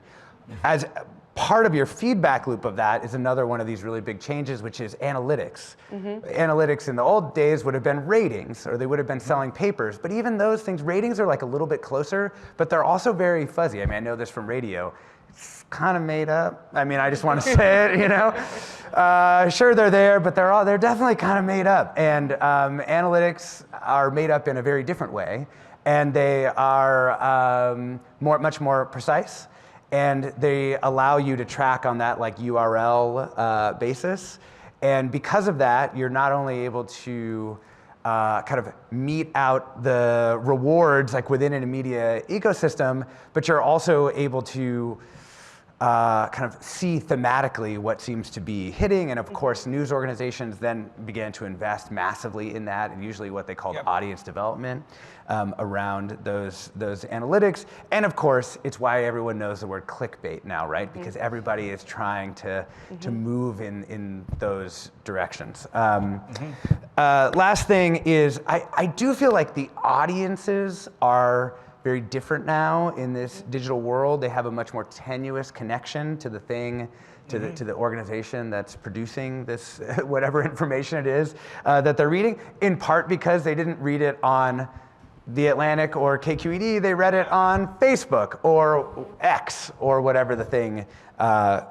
As part of your feedback loop of that is another one of these really big changes, which is analytics. Analytics in the old days would have been ratings, or they would have been selling papers, but even those things, ratings are like a little bit closer, but they're also very fuzzy. I mean, I know this from radio. It's kind of made up. I mean, I just want to say it, sure, they're there, but they're definitely kind of made up. And analytics are made up in a very different way. And they are much more precise, and they allow you to track on that like URL basis. And because of that, you're not only able to kind of mete out the rewards like within a media ecosystem, but you're also able to kind of see thematically what seems to be hitting. And of course, news organizations then began to invest massively in that, and usually what they called audience development around those analytics. And of course, it's why everyone knows the word clickbait now, right? Because everybody is trying to move in those directions. Last thing is, I do feel like the audiences are very different now in this digital world. They have a much more tenuous connection to the thing, to the organization that's producing this, whatever information it is that they're reading, in part because they didn't read it on The Atlantic or KQED, they read it on Facebook or X or whatever the thing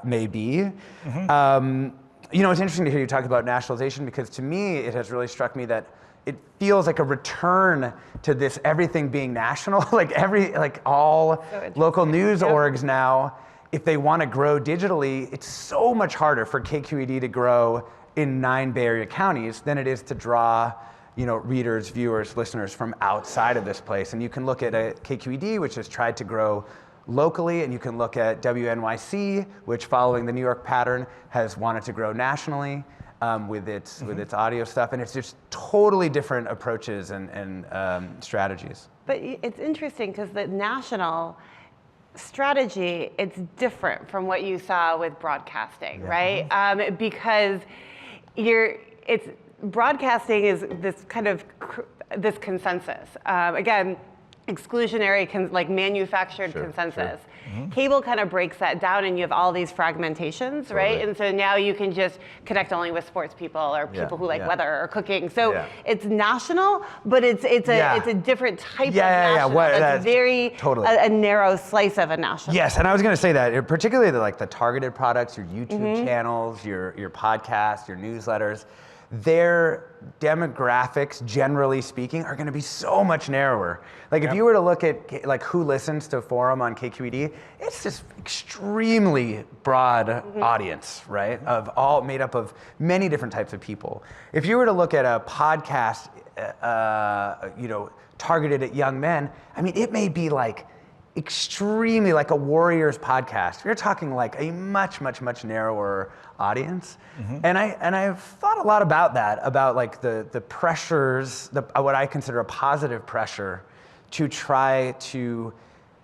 may be. You know, it's interesting to hear you talk about nationalization, because to me, it has really struck me that it feels like a return to this everything being national. like all local news orgs now, if they want to grow digitally, it's so much harder for KQED to grow in 9 Bay Area counties than it is to draw, you know, readers, viewers, listeners from outside of this place. And you can look at a KQED, which has tried to grow locally, and you can look at WNYC, which, following the New York pattern, has wanted to grow nationally. With its audio stuff, and it's just totally different approaches and strategies. But it's interesting because the national strategy, it's different from what you saw with broadcasting, right? Because broadcasting is this kind of this consensus. Again, exclusionary, like manufactured consensus. Cable kind of breaks that down, and you have all these fragmentations, right? And so now you can just connect only with sports people or people who like weather or cooking. So it's national, but it's a different type of national. It's very a narrow slice of a national. Yes, and I was going to say that, particularly the targeted products, your YouTube channels, your podcasts, your newsletters, their demographics, generally speaking, are going to be so much narrower. Like if you were to look at like who listens to Forum on KQED, it's just extremely broad audience, right? Of all made up of many different types of people. If you were to look at a podcast, you know, targeted at young men, I mean, it may be like extremely like a Warriors podcast. You're talking like a much narrower audience. And I've thought a lot about that, about like the pressures, what I consider a positive pressure to try to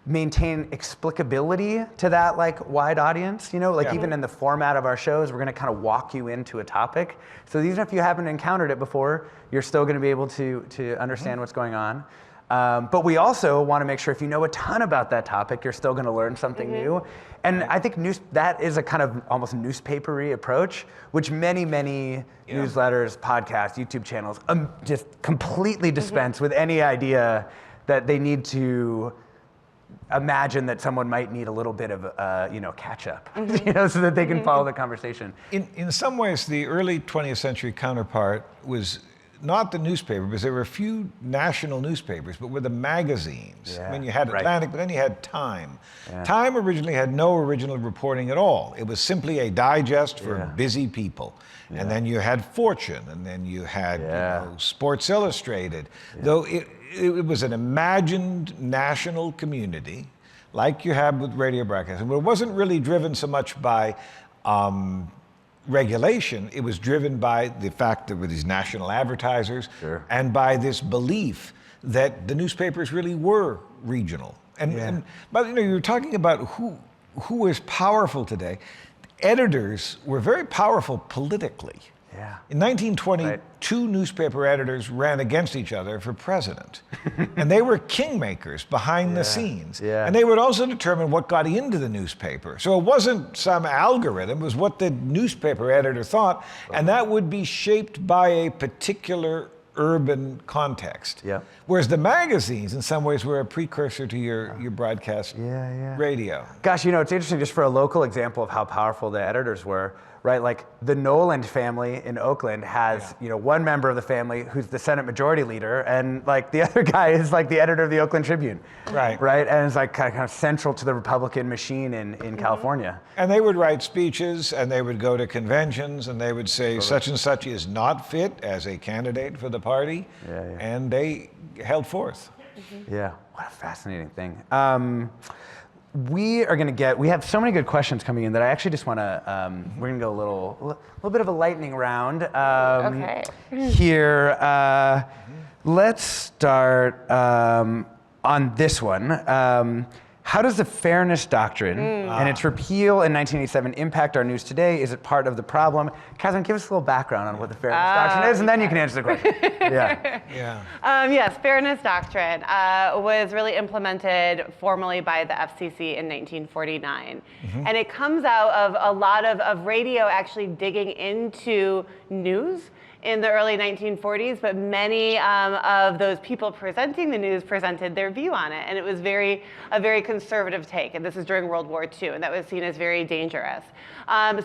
maintain explicability to that like wide audience, you know, like even in the format of our shows, we're going to kind of walk you into a topic. So even if you haven't encountered it before, you're still going to be able to understand what's going on. But we also want to make sure if you know a ton about that topic, you're still going to learn something new. And I think that is a kind of almost newspapery approach, which many newsletters, podcasts, YouTube channels just completely dispense with any idea that they need to imagine that someone might need a little bit of catch up, you know, so that they can follow the conversation. In some ways, the early 20th century counterpart was not the newspaper, because there were a few national newspapers, but were the magazines. I mean, you had Atlantic, but then you had Time. Time originally had no original reporting at all. It was simply a digest for busy people. And then you had Fortune, and then you had you know, Sports Illustrated. Though it was an imagined national community, like you have with radio broadcasting, but it wasn't really driven so much by regulation. It was driven by the fact that there were these national advertisers and by this belief that the newspapers really were regional. But you know, you're talking about who is powerful today. Editors were very powerful politically. In 1920, two newspaper editors ran against each other for president. And they were kingmakers behind the scenes. And they would also determine what got into the newspaper. So it wasn't some algorithm, it was what the newspaper editor thought. And that would be shaped by a particular urban context. Whereas the magazines, in some ways, were a precursor to your broadcast radio. Gosh, you know, it's interesting, just for a local example of how powerful the editors were. right? Like the Noland family in Oakland has, one member of the family who's the Senate Majority Leader, and like the other guy is like the editor of the Oakland Tribune, right? And it's like kind of central to the Republican machine in California. And they would write speeches, and they would go to conventions, and they would say such and such is not fit as a candidate for the party, and they held forth. Yeah, what a fascinating thing. We have so many good questions coming in that I actually just want to, we're going to go a little bit of a lightning round here. Let's start on this one. How does the Fairness Doctrine and its repeal in 1987 impact our news today? Is it part of the problem? Kathryn, give us a little background on what the Fairness Doctrine is, and then you can answer the question. Yes, Fairness Doctrine was really implemented formally by the FCC in 1949. And it comes out of a lot of radio actually digging into news in the early 1940s, but many of those people presenting the news presented their view on it, and it was a very conservative take, and this is during World War II, and that was seen as very dangerous.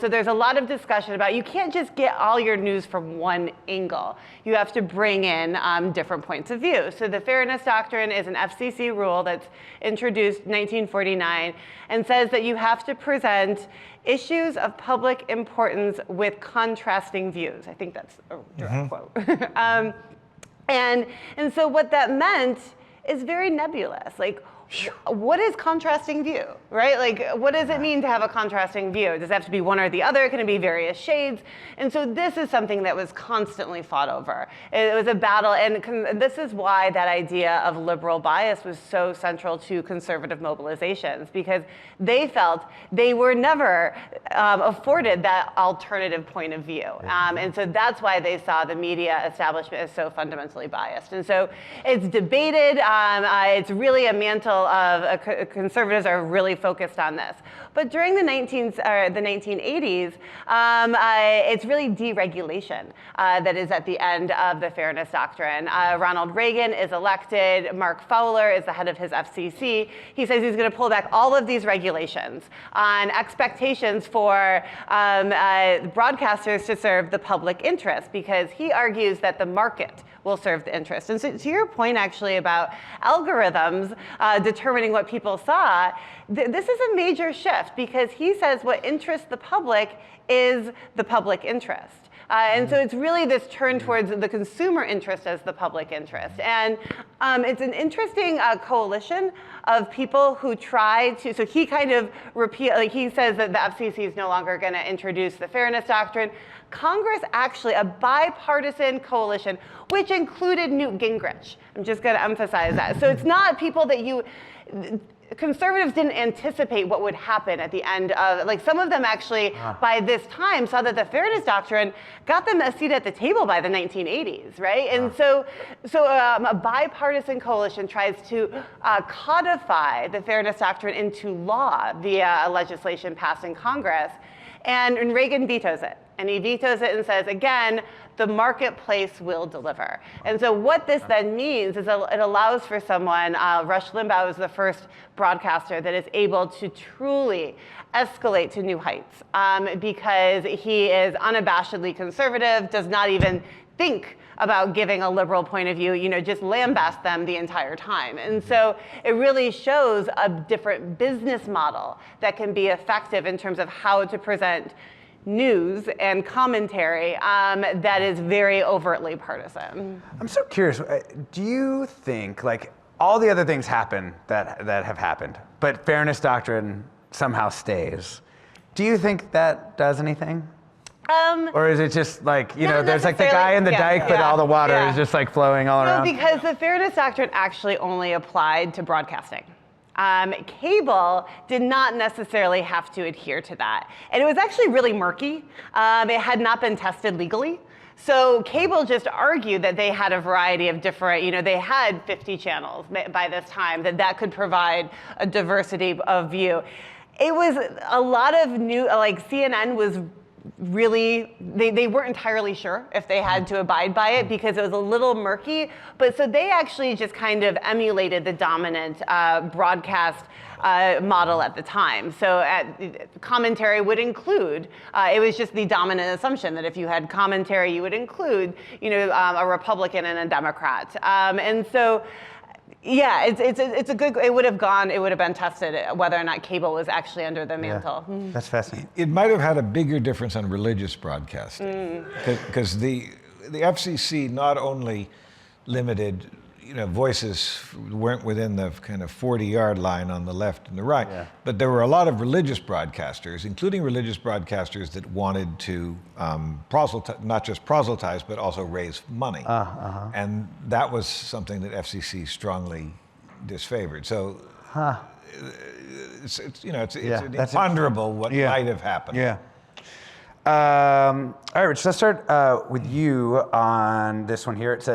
So there's a lot of discussion about you can't just get all your news from one angle. You have to bring in different points of view. So the Fairness Doctrine is an FCC rule that's introduced in 1949 and says that you have to present issues of public importance with contrasting views. I think that's a direct quote. And so what that meant is very nebulous. Like, what is contrasting view, right? Like, what does it mean to have a contrasting view? Does it have to be one or the other? Can it be various shades? And so this is something that was constantly fought over. It was a battle, and this is why that idea of liberal bias was so central to conservative mobilizations, because they felt they were never afforded that alternative point of view. And so that's why they saw the media establishment as so fundamentally biased. And so it's debated. It's really a mantle of conservatives are really focused on this. But during the 1980s, it's really deregulation that is at the end of the Fairness Doctrine. Ronald Reagan is elected. Mark Fowler is the head of his FCC. He says he's going to pull back all of these regulations on expectations for broadcasters to serve the public interest, because he argues that the market will serve the interest. And so to your point actually about algorithms determining what people saw, this is a major shift, because he says what interests the public is the public interest. And so it's really this turn towards the consumer interest as the public interest. And it's an interesting coalition of people who try to, so he kind of he says that the FCC is no longer going to introduce the Fairness Doctrine. Congress actually, a bipartisan coalition, which included Newt Gingrich. I'm just going to emphasize that. So it's not people that conservatives didn't anticipate what would happen at the end of, like some of them actually by this time saw that the Fairness Doctrine got them a seat at the table by the 1980s, right? And so a bipartisan coalition tries to codify the Fairness Doctrine into law via legislation passed in Congress, and Reagan vetoes it. And he vetoes it and says, again, the marketplace will deliver. And so what this then means is it allows for someone, Rush Limbaugh was the first broadcaster that is able to truly escalate to new heights, because he is unabashedly conservative, does not even think about giving a liberal point of view, just lambast them the entire time. And so it really shows a different business model that can be effective in terms of how to present news and commentary that is very overtly partisan. I'm so curious, do you think, like, all the other things happen that have happened, but Fairness Doctrine somehow stays? Do you think that does anything? Or is it just like, there's like the guy in the dike, but all the water is just like flowing all around? No, because the Fairness Doctrine actually only applied to broadcasting. Cable did not necessarily have to adhere to that. And it was actually really murky. It had not been tested legally. So cable just argued that they had a variety of different, they had 50 channels by this time, that could provide a diversity of view. It was a lot of like CNN was really, they weren't entirely sure if they had to abide by it because it was a little murky. But so they actually just kind of emulated the dominant broadcast model at the time. So commentary would include, it was just the dominant assumption that if you had commentary, you would include, a Republican and a Democrat. And so, yeah, it's a good, it would have been tested whether or not cable was actually under the mantle. Yeah. That's fascinating. It might have had a bigger difference on religious broadcasting, because the FCC not only limited, voices weren't within the kind of 40-yard line on the left and the right, but there were a lot of religious broadcasters, including religious broadcasters that wanted to not just proselytize, but also raise money. And that was something that FCC strongly disfavored. So it's imponderable what might have happened. Yeah. All right, Rich, let's start with you on this one here. It's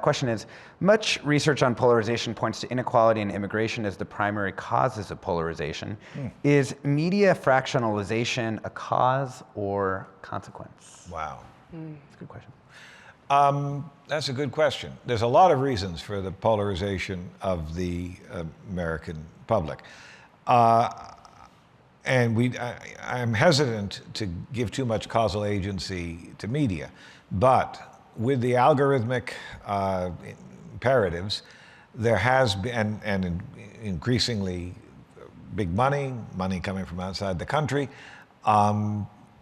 question is, much research on polarization points to inequality and immigration as the primary causes of polarization. Is media fractionalization a cause or consequence? Wow. That's a good question. That's a good question. There's a lot of reasons for the polarization of the American public. And I'm hesitant to give too much causal agency to media, but with the algorithmic imperatives, there has been, and increasingly big money coming from outside the country,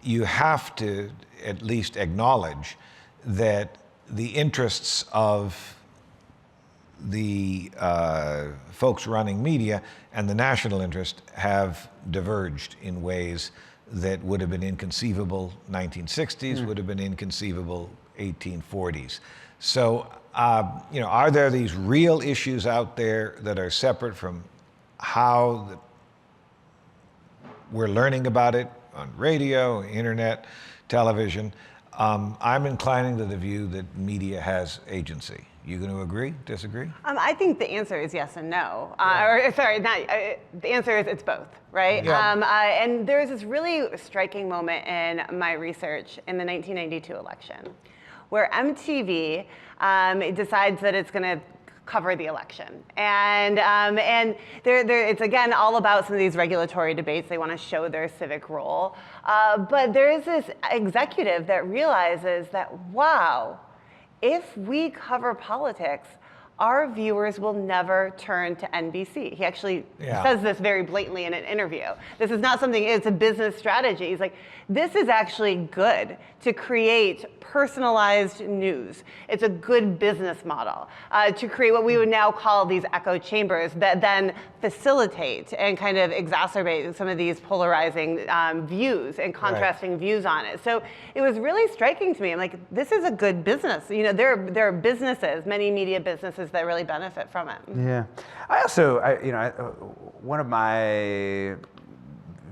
you have to at least acknowledge that the interests of the folks running media and the national interest have diverged in ways that would have been inconceivable 1960s, would have been inconceivable 1840s. So, are there these real issues out there that are separate from how we're learning about it on radio, internet, television? I'm inclining to the view that media has agency. You going to agree, disagree? I think the answer is yes and no. The answer is it's both, right? Yeah. And there's this really striking moment in my research in the 1992 election where MTV decides that it's going to cover the election. And it's again all about some of these regulatory debates. They want to show their civic role. But there is this executive that realizes that, wow, if we cover politics, our viewers will never turn to NBC. He actually says this very blatantly in an interview. This is not something, it's a business strategy. He's like, this is actually good to create personalized news. It's a good business model to create what we would now call these echo chambers that then facilitate and kind of exacerbate some of these polarizing views and contrasting views on it. So it was really striking to me. I'm like, this is a good business. There are businesses, many media businesses that really benefit from it. Yeah. I also, one of my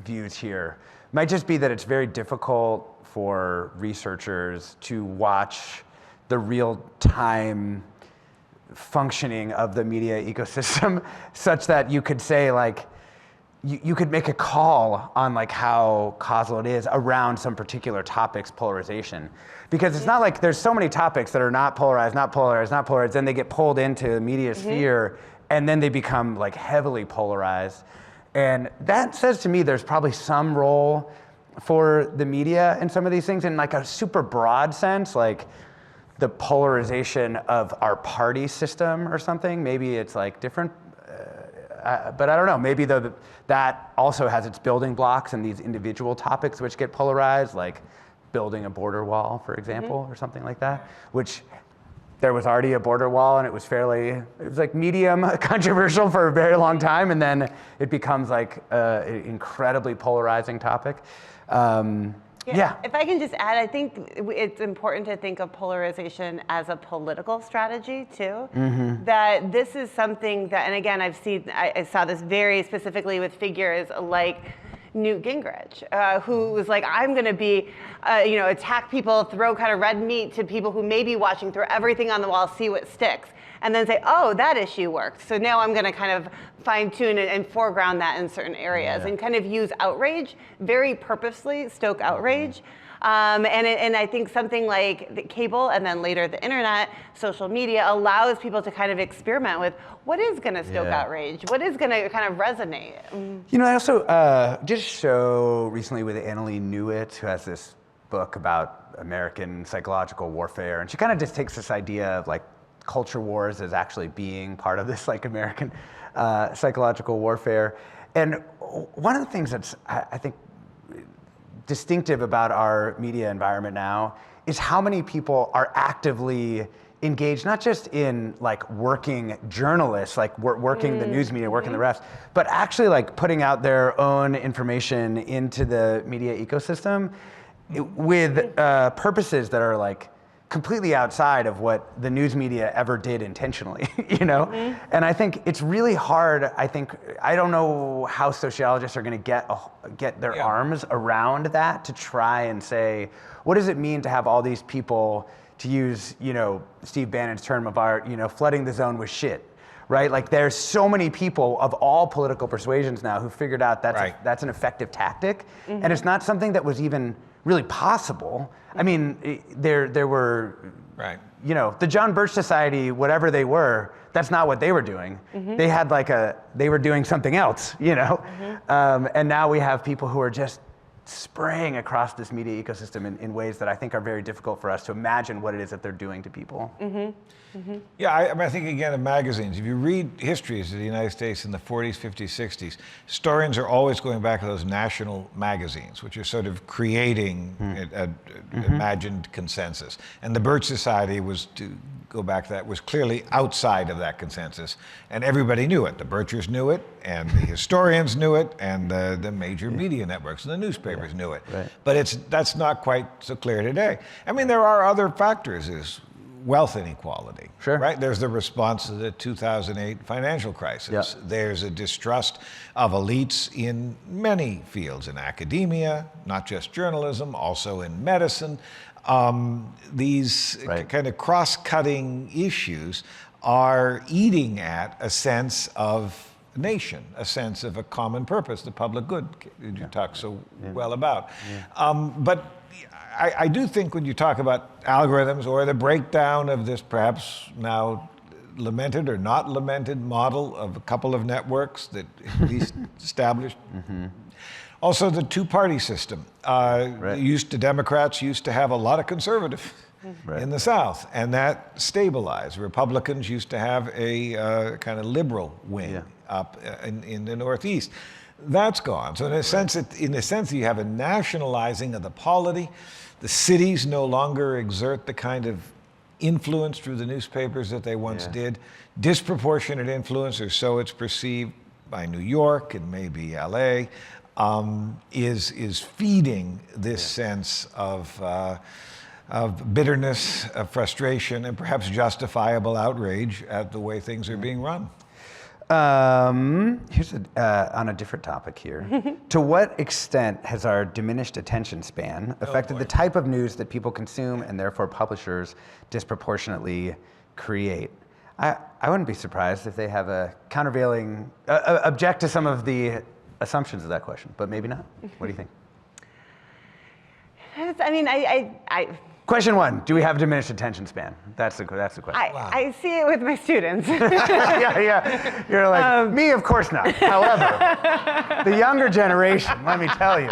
views here might just be that it's very difficult for researchers to watch the real-time functioning of the media ecosystem such that you could say, like, you could make a call on like how causal it is around some particular topic's polarization. Because it's not like there's so many topics that are not polarized, then they get pulled into the media sphere and then they become like heavily polarized. And that says to me there's probably some role for the media in some of these things in like a super broad sense, like the polarization of our party system or something. Maybe it's like different, but I don't know, maybe that also has its building blocks in these individual topics which get polarized, like building a border wall, for example, or something like that, which there was already a border wall and it was like medium controversial for a very long time, and then it becomes like an incredibly polarizing topic. If I can just add, I think it's important to think of polarization as a political strategy too. That this is something that, and again, I saw this very specifically with figures like Newt Gingrich, who was like, I'm going to be, attack people, throw kind of red meat to people who may be watching, throw everything on the wall, see what sticks, and then say, oh, that issue worked. So now I'm going to kind of fine tune and foreground that in certain areas and kind of use outrage, very purposely stoke outrage. And I think something like the cable and then later the internet, social media allows people to kind of experiment with what is going to stoke outrage, what is going to kind of resonate. You know, I also did a show recently with Annalee Newitt, who has this book about American psychological warfare, and she kind of just takes this idea of like culture wars as actually being part of this like American psychological warfare. And one of the things that's, I think, distinctive about our media environment now is how many people are actively engaged, not just in like working journalists, like working the news media, working the refs, but actually like putting out their own information into the media ecosystem with purposes that are like completely outside of what the news media ever did intentionally, you know? And I think it's really hard, I don't know how sociologists are gonna get their arms around that to try and say, what does it mean to have all these people, to use, you know, Steve Bannon's term of art, you know, flooding the zone with shit, right? Like there's so many people of all political persuasions now who figured out that's an effective tactic. And it's not something that was even really possible. I mean, there were, you know, the John Birch Society, whatever they were, that's not what they were doing. They had they were doing something else, you know? And now we have people who are just spraying across this media ecosystem in ways that I think are very difficult for us to imagine what it is that they're doing to people. Yeah, I mean, I think again of magazines. If you read histories of the United States in the 40s, 50s, 60s, historians are always going back to those national magazines, which are sort of creating an imagined consensus. And the Birch Society was, to go back to that, was clearly outside of that consensus. And everybody knew it. The Birchers knew it, and the historians knew it, and the major media networks and the newspapers knew it. But that's not quite so clear today. I mean, there are other factors. Is wealth inequality, right? There's the response to the 2008 financial crisis. There's a distrust of elites in many fields, in academia, not just journalism, also in medicine. These kind of cross-cutting issues are eating at a sense of nation, a sense of a common purpose, the public good you talk so well about. But I do think when you talk about algorithms or the breakdown of this perhaps now lamented or not lamented model of a couple of networks that at least established. Also the two-party system. Democrats used to have a lot of conservative in the South, and that stabilized. Republicans used to have a kind of liberal wing up in the Northeast. That's gone. So in a sense, you have a nationalizing of the polity. The cities no longer exert the kind of influence through the newspapers that they once did. Disproportionate influence, or so it's perceived by New York and maybe LA, is feeding this sense of bitterness, of frustration, and perhaps justifiable outrage at the way things are being run. Here's on a different topic here. To what extent has our diminished attention span affected the type of news that people consume and therefore publishers disproportionately create? I wouldn't be surprised if they have a countervailing, object to some of the assumptions of that question, but maybe not. What do you think? I mean, Question one, do we have diminished attention span? That's the question. I see it with my students. yeah. You're like, me, of course not. However, the younger generation, let me tell you.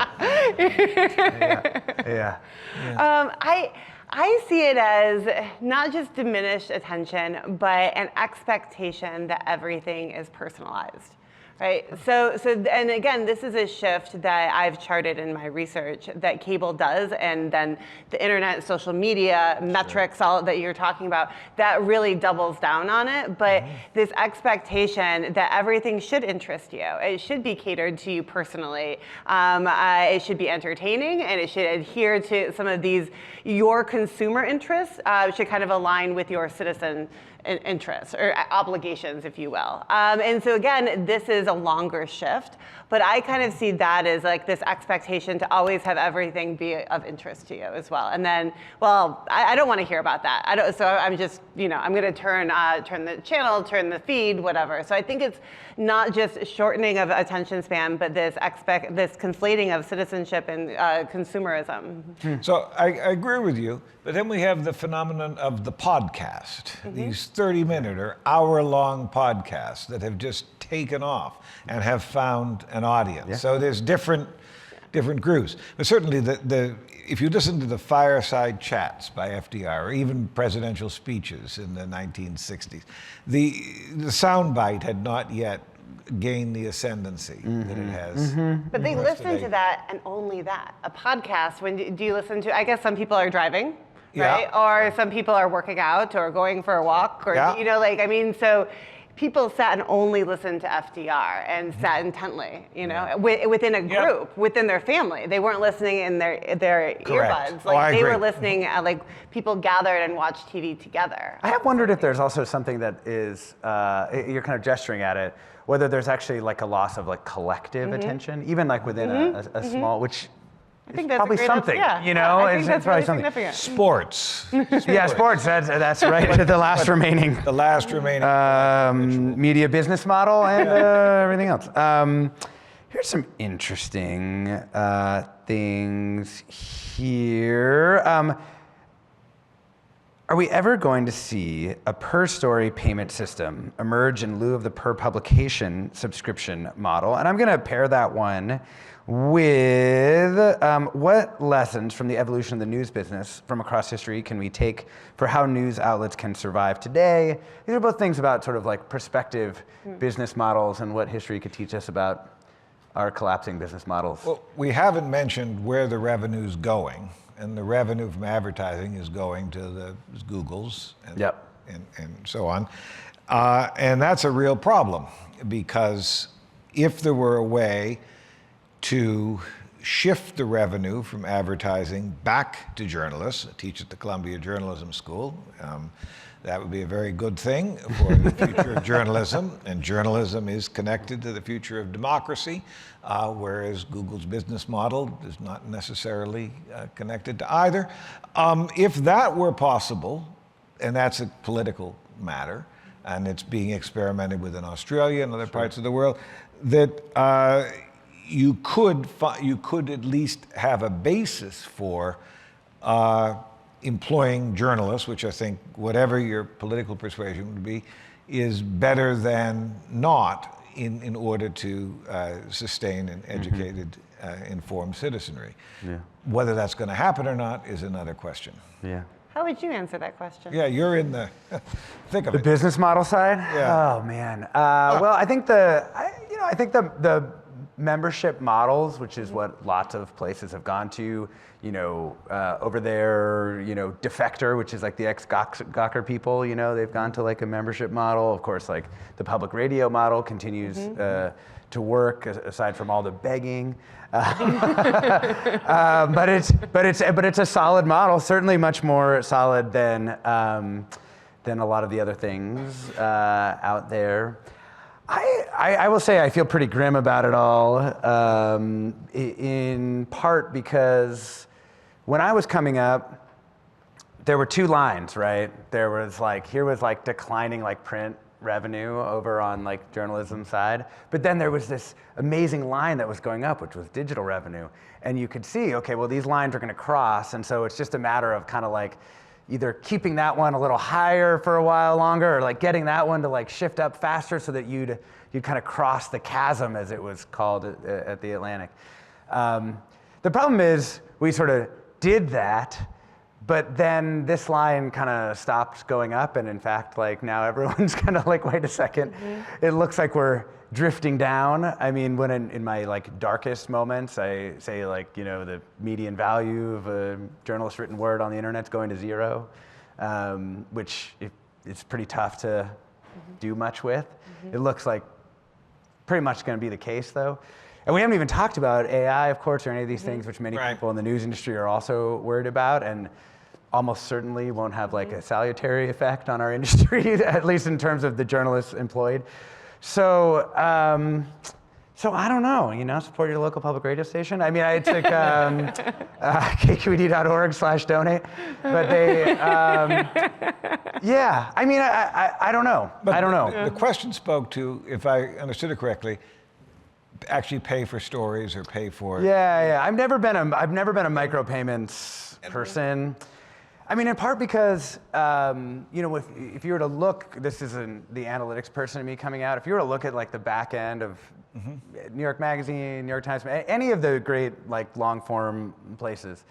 I see it as not just diminished attention, but an expectation that everything is personalized. Right. So, and again, this is a shift that I've charted in my research that cable does, and then the internet, social media, metrics, all that you're talking about, that really doubles down on it. But this expectation that everything should interest you, it should be catered to you personally, it should be entertaining, and it should adhere to some of these your consumer interests, should kind of align with your citizen interests or obligations, if you will. And so again, this is a longer shift, but I kind of see that as like this expectation to always have everything be of interest to you as well. And then, well, I don't want to hear about that. So I'm just, I'm going to turn the channel, turn the feed, whatever. So I think it's not just shortening of attention span, but this conflating of citizenship and consumerism. So I agree with you, but then we have the phenomenon of the podcast, these 30-minute or hour-long podcasts that have just taken off and have found an audience. Yeah. So there's different groups. But certainly if you listen to the fireside chats by FDR or even presidential speeches in the 1960s, the soundbite had not yet gained the ascendancy that it has. But they listen to that and only that. A podcast, when do you listen to? I guess some people are driving, right? Or some people are working out or going for a walk, or so people sat and only listened to FDR and sat intently, within a group, within their family. They weren't listening in their earbuds. Like they were listening like people gathered and watched TV together. I have wondered if there's also something that is, you're kind of gesturing at it, whether there's actually like a loss of like collective attention, even like within a small, which I think that's probably something, I think that's probably really something. significant. Sports. Yeah, sports. That's right. The last remaining. The last remaining. Media business model and everything else. Here's some interesting things here. Are we ever going to see a per-story payment system emerge in lieu of the per-publication subscription model? And I'm going to pair that one with what lessons from the evolution of the news business from across history can we take for how news outlets can survive today? These are both things about sort of like prospective business models and what history could teach us about our collapsing business models. Well, we haven't mentioned where the revenue's going. And the revenue from advertising is going to the Googles and so on. And that's a real problem, because if there were a way to shift the revenue from advertising back to journalists, I teach at the Columbia Journalism School, that would be a very good thing for the future of journalism, and journalism is connected to the future of democracy, whereas Google's business model is not necessarily connected to either. If that were possible, and that's a political matter, and it's being experimented with in Australia and other parts of the world, that you could at least have a basis for employing journalists, which I think, whatever your political persuasion would be, is better than not in order to sustain an educated, informed citizenry. Yeah. Whether that's going to happen or not is another question. Yeah. How would you answer that question? Yeah, you're in the thick of it. The business model side? Yeah. Oh man. Well, I think the membership models, which is what lots of places have gone to, over there, Defector, which is like the ex-Gawker people, they've gone to like a membership model. Of course, like the public radio model continues to work aside from all the begging. But it's a solid model, certainly much more solid than a lot of the other things out there. I will say I feel pretty grim about it all, in part because when I was coming up, there were two lines, right? Here was declining like print revenue over on like journalism side, but then there was this amazing line that was going up, which was digital revenue. And you could see, okay, well, these lines are gonna cross, and so it's just a matter of kind of like either keeping that one a little higher for a while longer, or like getting that one to like shift up faster so that you'd kind of cross the chasm, as it was called at the Atlantic. The problem is we sort of did that, but then this line kind of stopped going up, and in fact, like now everyone's kind of like, wait a second, it looks like we're drifting down. I mean, when in my like darkest moments, I say like, the median value of a journalist written word on the internet's going to 0, which it's pretty tough to do much with. It looks like pretty much going to be the case though. And we haven't even talked about AI, of course, or any of these things which many people in the news industry are also worried about. And almost certainly won't have like a salutary effect on our industry, at least in terms of the journalists employed. So, so I don't know, support your local public radio station. I mean, it's like kqed.org/donate, but they, yeah, I mean, I don't know. But I don't know. The question spoke to, if I understood it correctly, actually pay for stories or pay for. Yeah. I've never been a micropayments person. I mean, in part because, if you were to look, this isn't the analytics person in me coming out, if you were to look at like the back end of New York Magazine, New York Times, any of the great like long form places,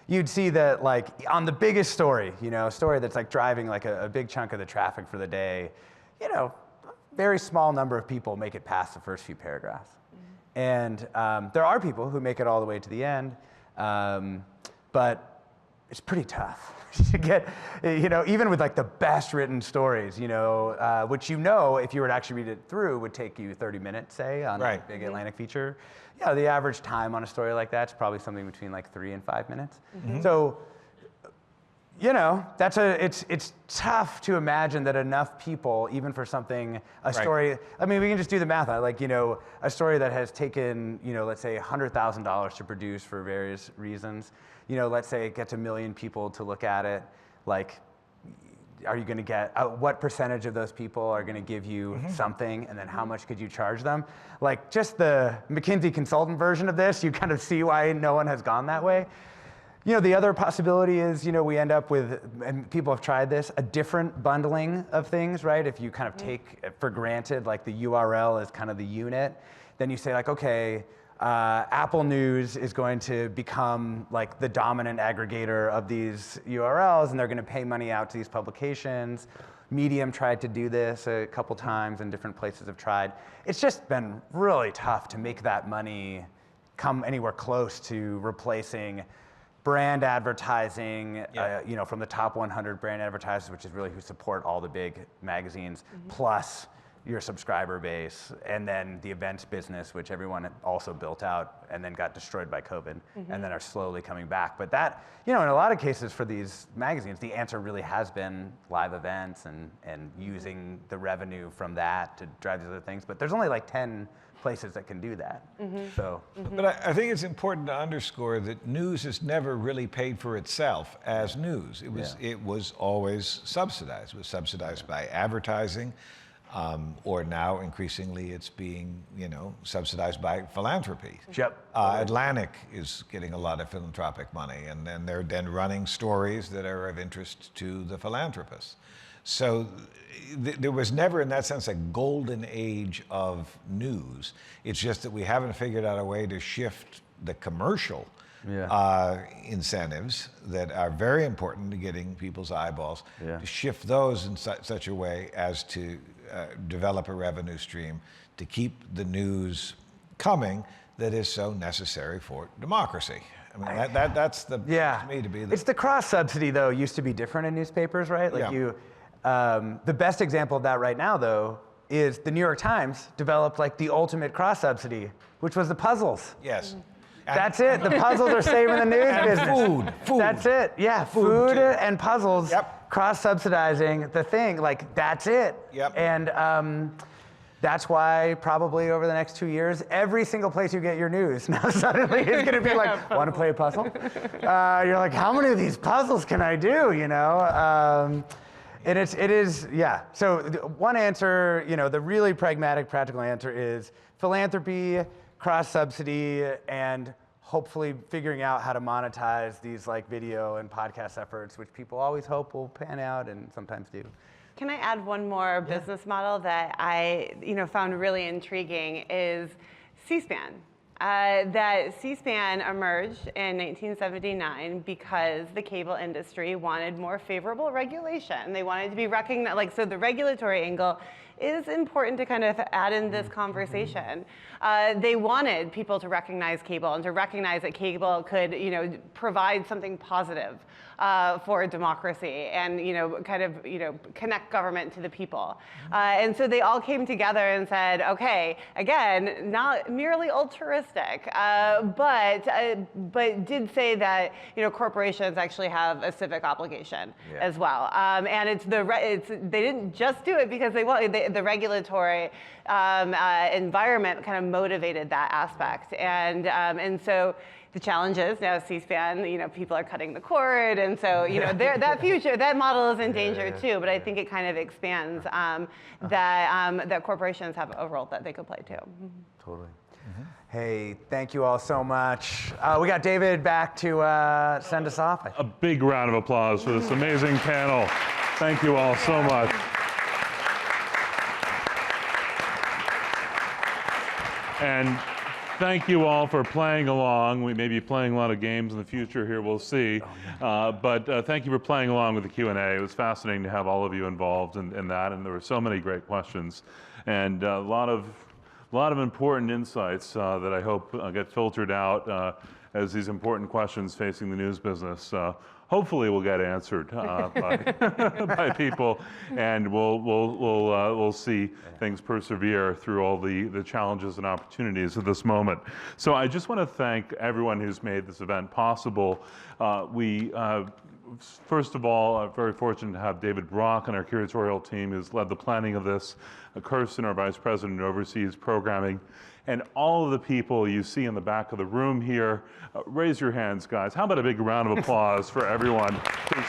you'd see that like on the biggest story, a story that's like driving like a big chunk of the traffic for the day, a very small number of people make it past the first few paragraphs. And there are people who make it all the way to the end, but it's pretty tough to get, even with like the best written stories, which if you were to actually read it through, would take you 30 minutes, say, on a big Atlantic feature. The average time on a story like that's probably something between like 3 and 5 minutes. So, it's tough to imagine that enough people, even for something, story, I mean, we can just do the math on it, like, a story that has taken, let's say $100,000 to produce for various reasons, let's say it gets 1 million people to look at it, like, are you gonna get, what percentage of those people are gonna give you something, and then how much could you charge them? Like, just the McKinsey consultant version of this, you kind of see why no one has gone that way. The other possibility is, we end up with, and people have tried this, a different bundling of things, right? If you kind of take for granted, like the URL is kind of the unit, then you say like, okay, Apple News is going to become like the dominant aggregator of these URLs, and they're going to pay money out to these publications. Medium tried to do this a couple times, and different places have tried. It's just been really tough to make that money come anywhere close to replacing brand advertising, from the top 100 brand advertisers, which is really who support all the big magazines, plus your subscriber base, and then the events business, which everyone also built out and then got destroyed by COVID, and then are slowly coming back. But that, in a lot of cases for these magazines, the answer really has been live events and using the revenue from that to drive these other things. But there's only like 10 places that can do that. So, But I think it's important to underscore that news has never really paid for itself as news. It was always subsidized. It was subsidized by advertising, or now increasingly it's being, subsidized by philanthropy. Atlantic is getting a lot of philanthropic money, and then they're then running stories that are of interest to the philanthropists. So there was never, in that sense, a golden age of news. It's just that we haven't figured out a way to shift the commercial incentives that are very important to getting people's eyeballs, to shift those in such a way as to develop a revenue stream to keep the news coming that is so necessary for democracy. I mean, that's to me to be the... It's the cross-subsidy, though, used to be different in newspapers, right? Like the best example of that right now, though, is the New York Times developed like the ultimate cross-subsidy, which was the puzzles. Yes. That's it. The puzzles are saving the news business. Food. That's it. Yeah, food and puzzles. Cross-subsidizing the thing. Like, that's it. And that's why probably over the next 2 years, every single place you get your news now suddenly is going to be like, want to play a puzzle? You're like, how many of these puzzles can I do? And it is. So one answer, the really pragmatic, practical answer is philanthropy, cross-subsidy, and hopefully figuring out how to monetize these like video and podcast efforts, which people always hope will pan out and sometimes do. Can I add one more business model that I found really intriguing is C-SPAN. That C-SPAN emerged in 1979 because the cable industry wanted more favorable regulation. They wanted to be recognized, so the regulatory angle is important to kind of add in this conversation. They wanted people to recognize cable and to recognize that cable could, provide something positive for democracy and, kind of, connect government to the people. And so they all came together and said, okay, again, not merely altruistic, but did say that, corporations actually have a civic obligation as well. And they didn't just do it because the regulatory environment kind of motivated that aspect. And so the challenge is now C-SPAN, people are cutting the cord, and so that model is in danger too. But I think it kind of expands that corporations have a role that they could play too. Totally. Hey, thank you all so much. We got David back to send us off. A big round of applause for this amazing panel. Thank you all so much. And thank you all for playing along. We may be playing a lot of games in the future here, we'll see. But thank you for playing along with the Q&A. It was fascinating to have all of you involved in that, and there were so many great questions. And a lot of important insights that I hope get filtered out as these important questions facing the news business hopefully will get answered by people, and we'll see things persevere through all the challenges and opportunities of this moment. So I just want to thank everyone who's made this event possible. First of all, I'm very fortunate to have David Brock on our curatorial team, who's led the planning of this, Kirsten, our Vice President who oversees programming, and all of the people you see in the back of the room here. Raise your hands, guys. How about a big round of applause for everyone who's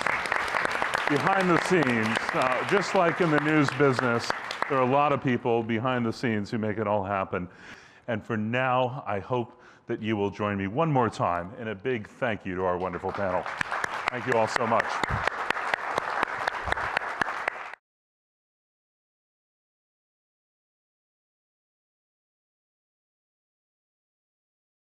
behind the scenes? Just like in the news business, there are a lot of people behind the scenes who make it all happen. And for now, I hope that you will join me one more time in a big thank you to our wonderful panel. Thank you all so much.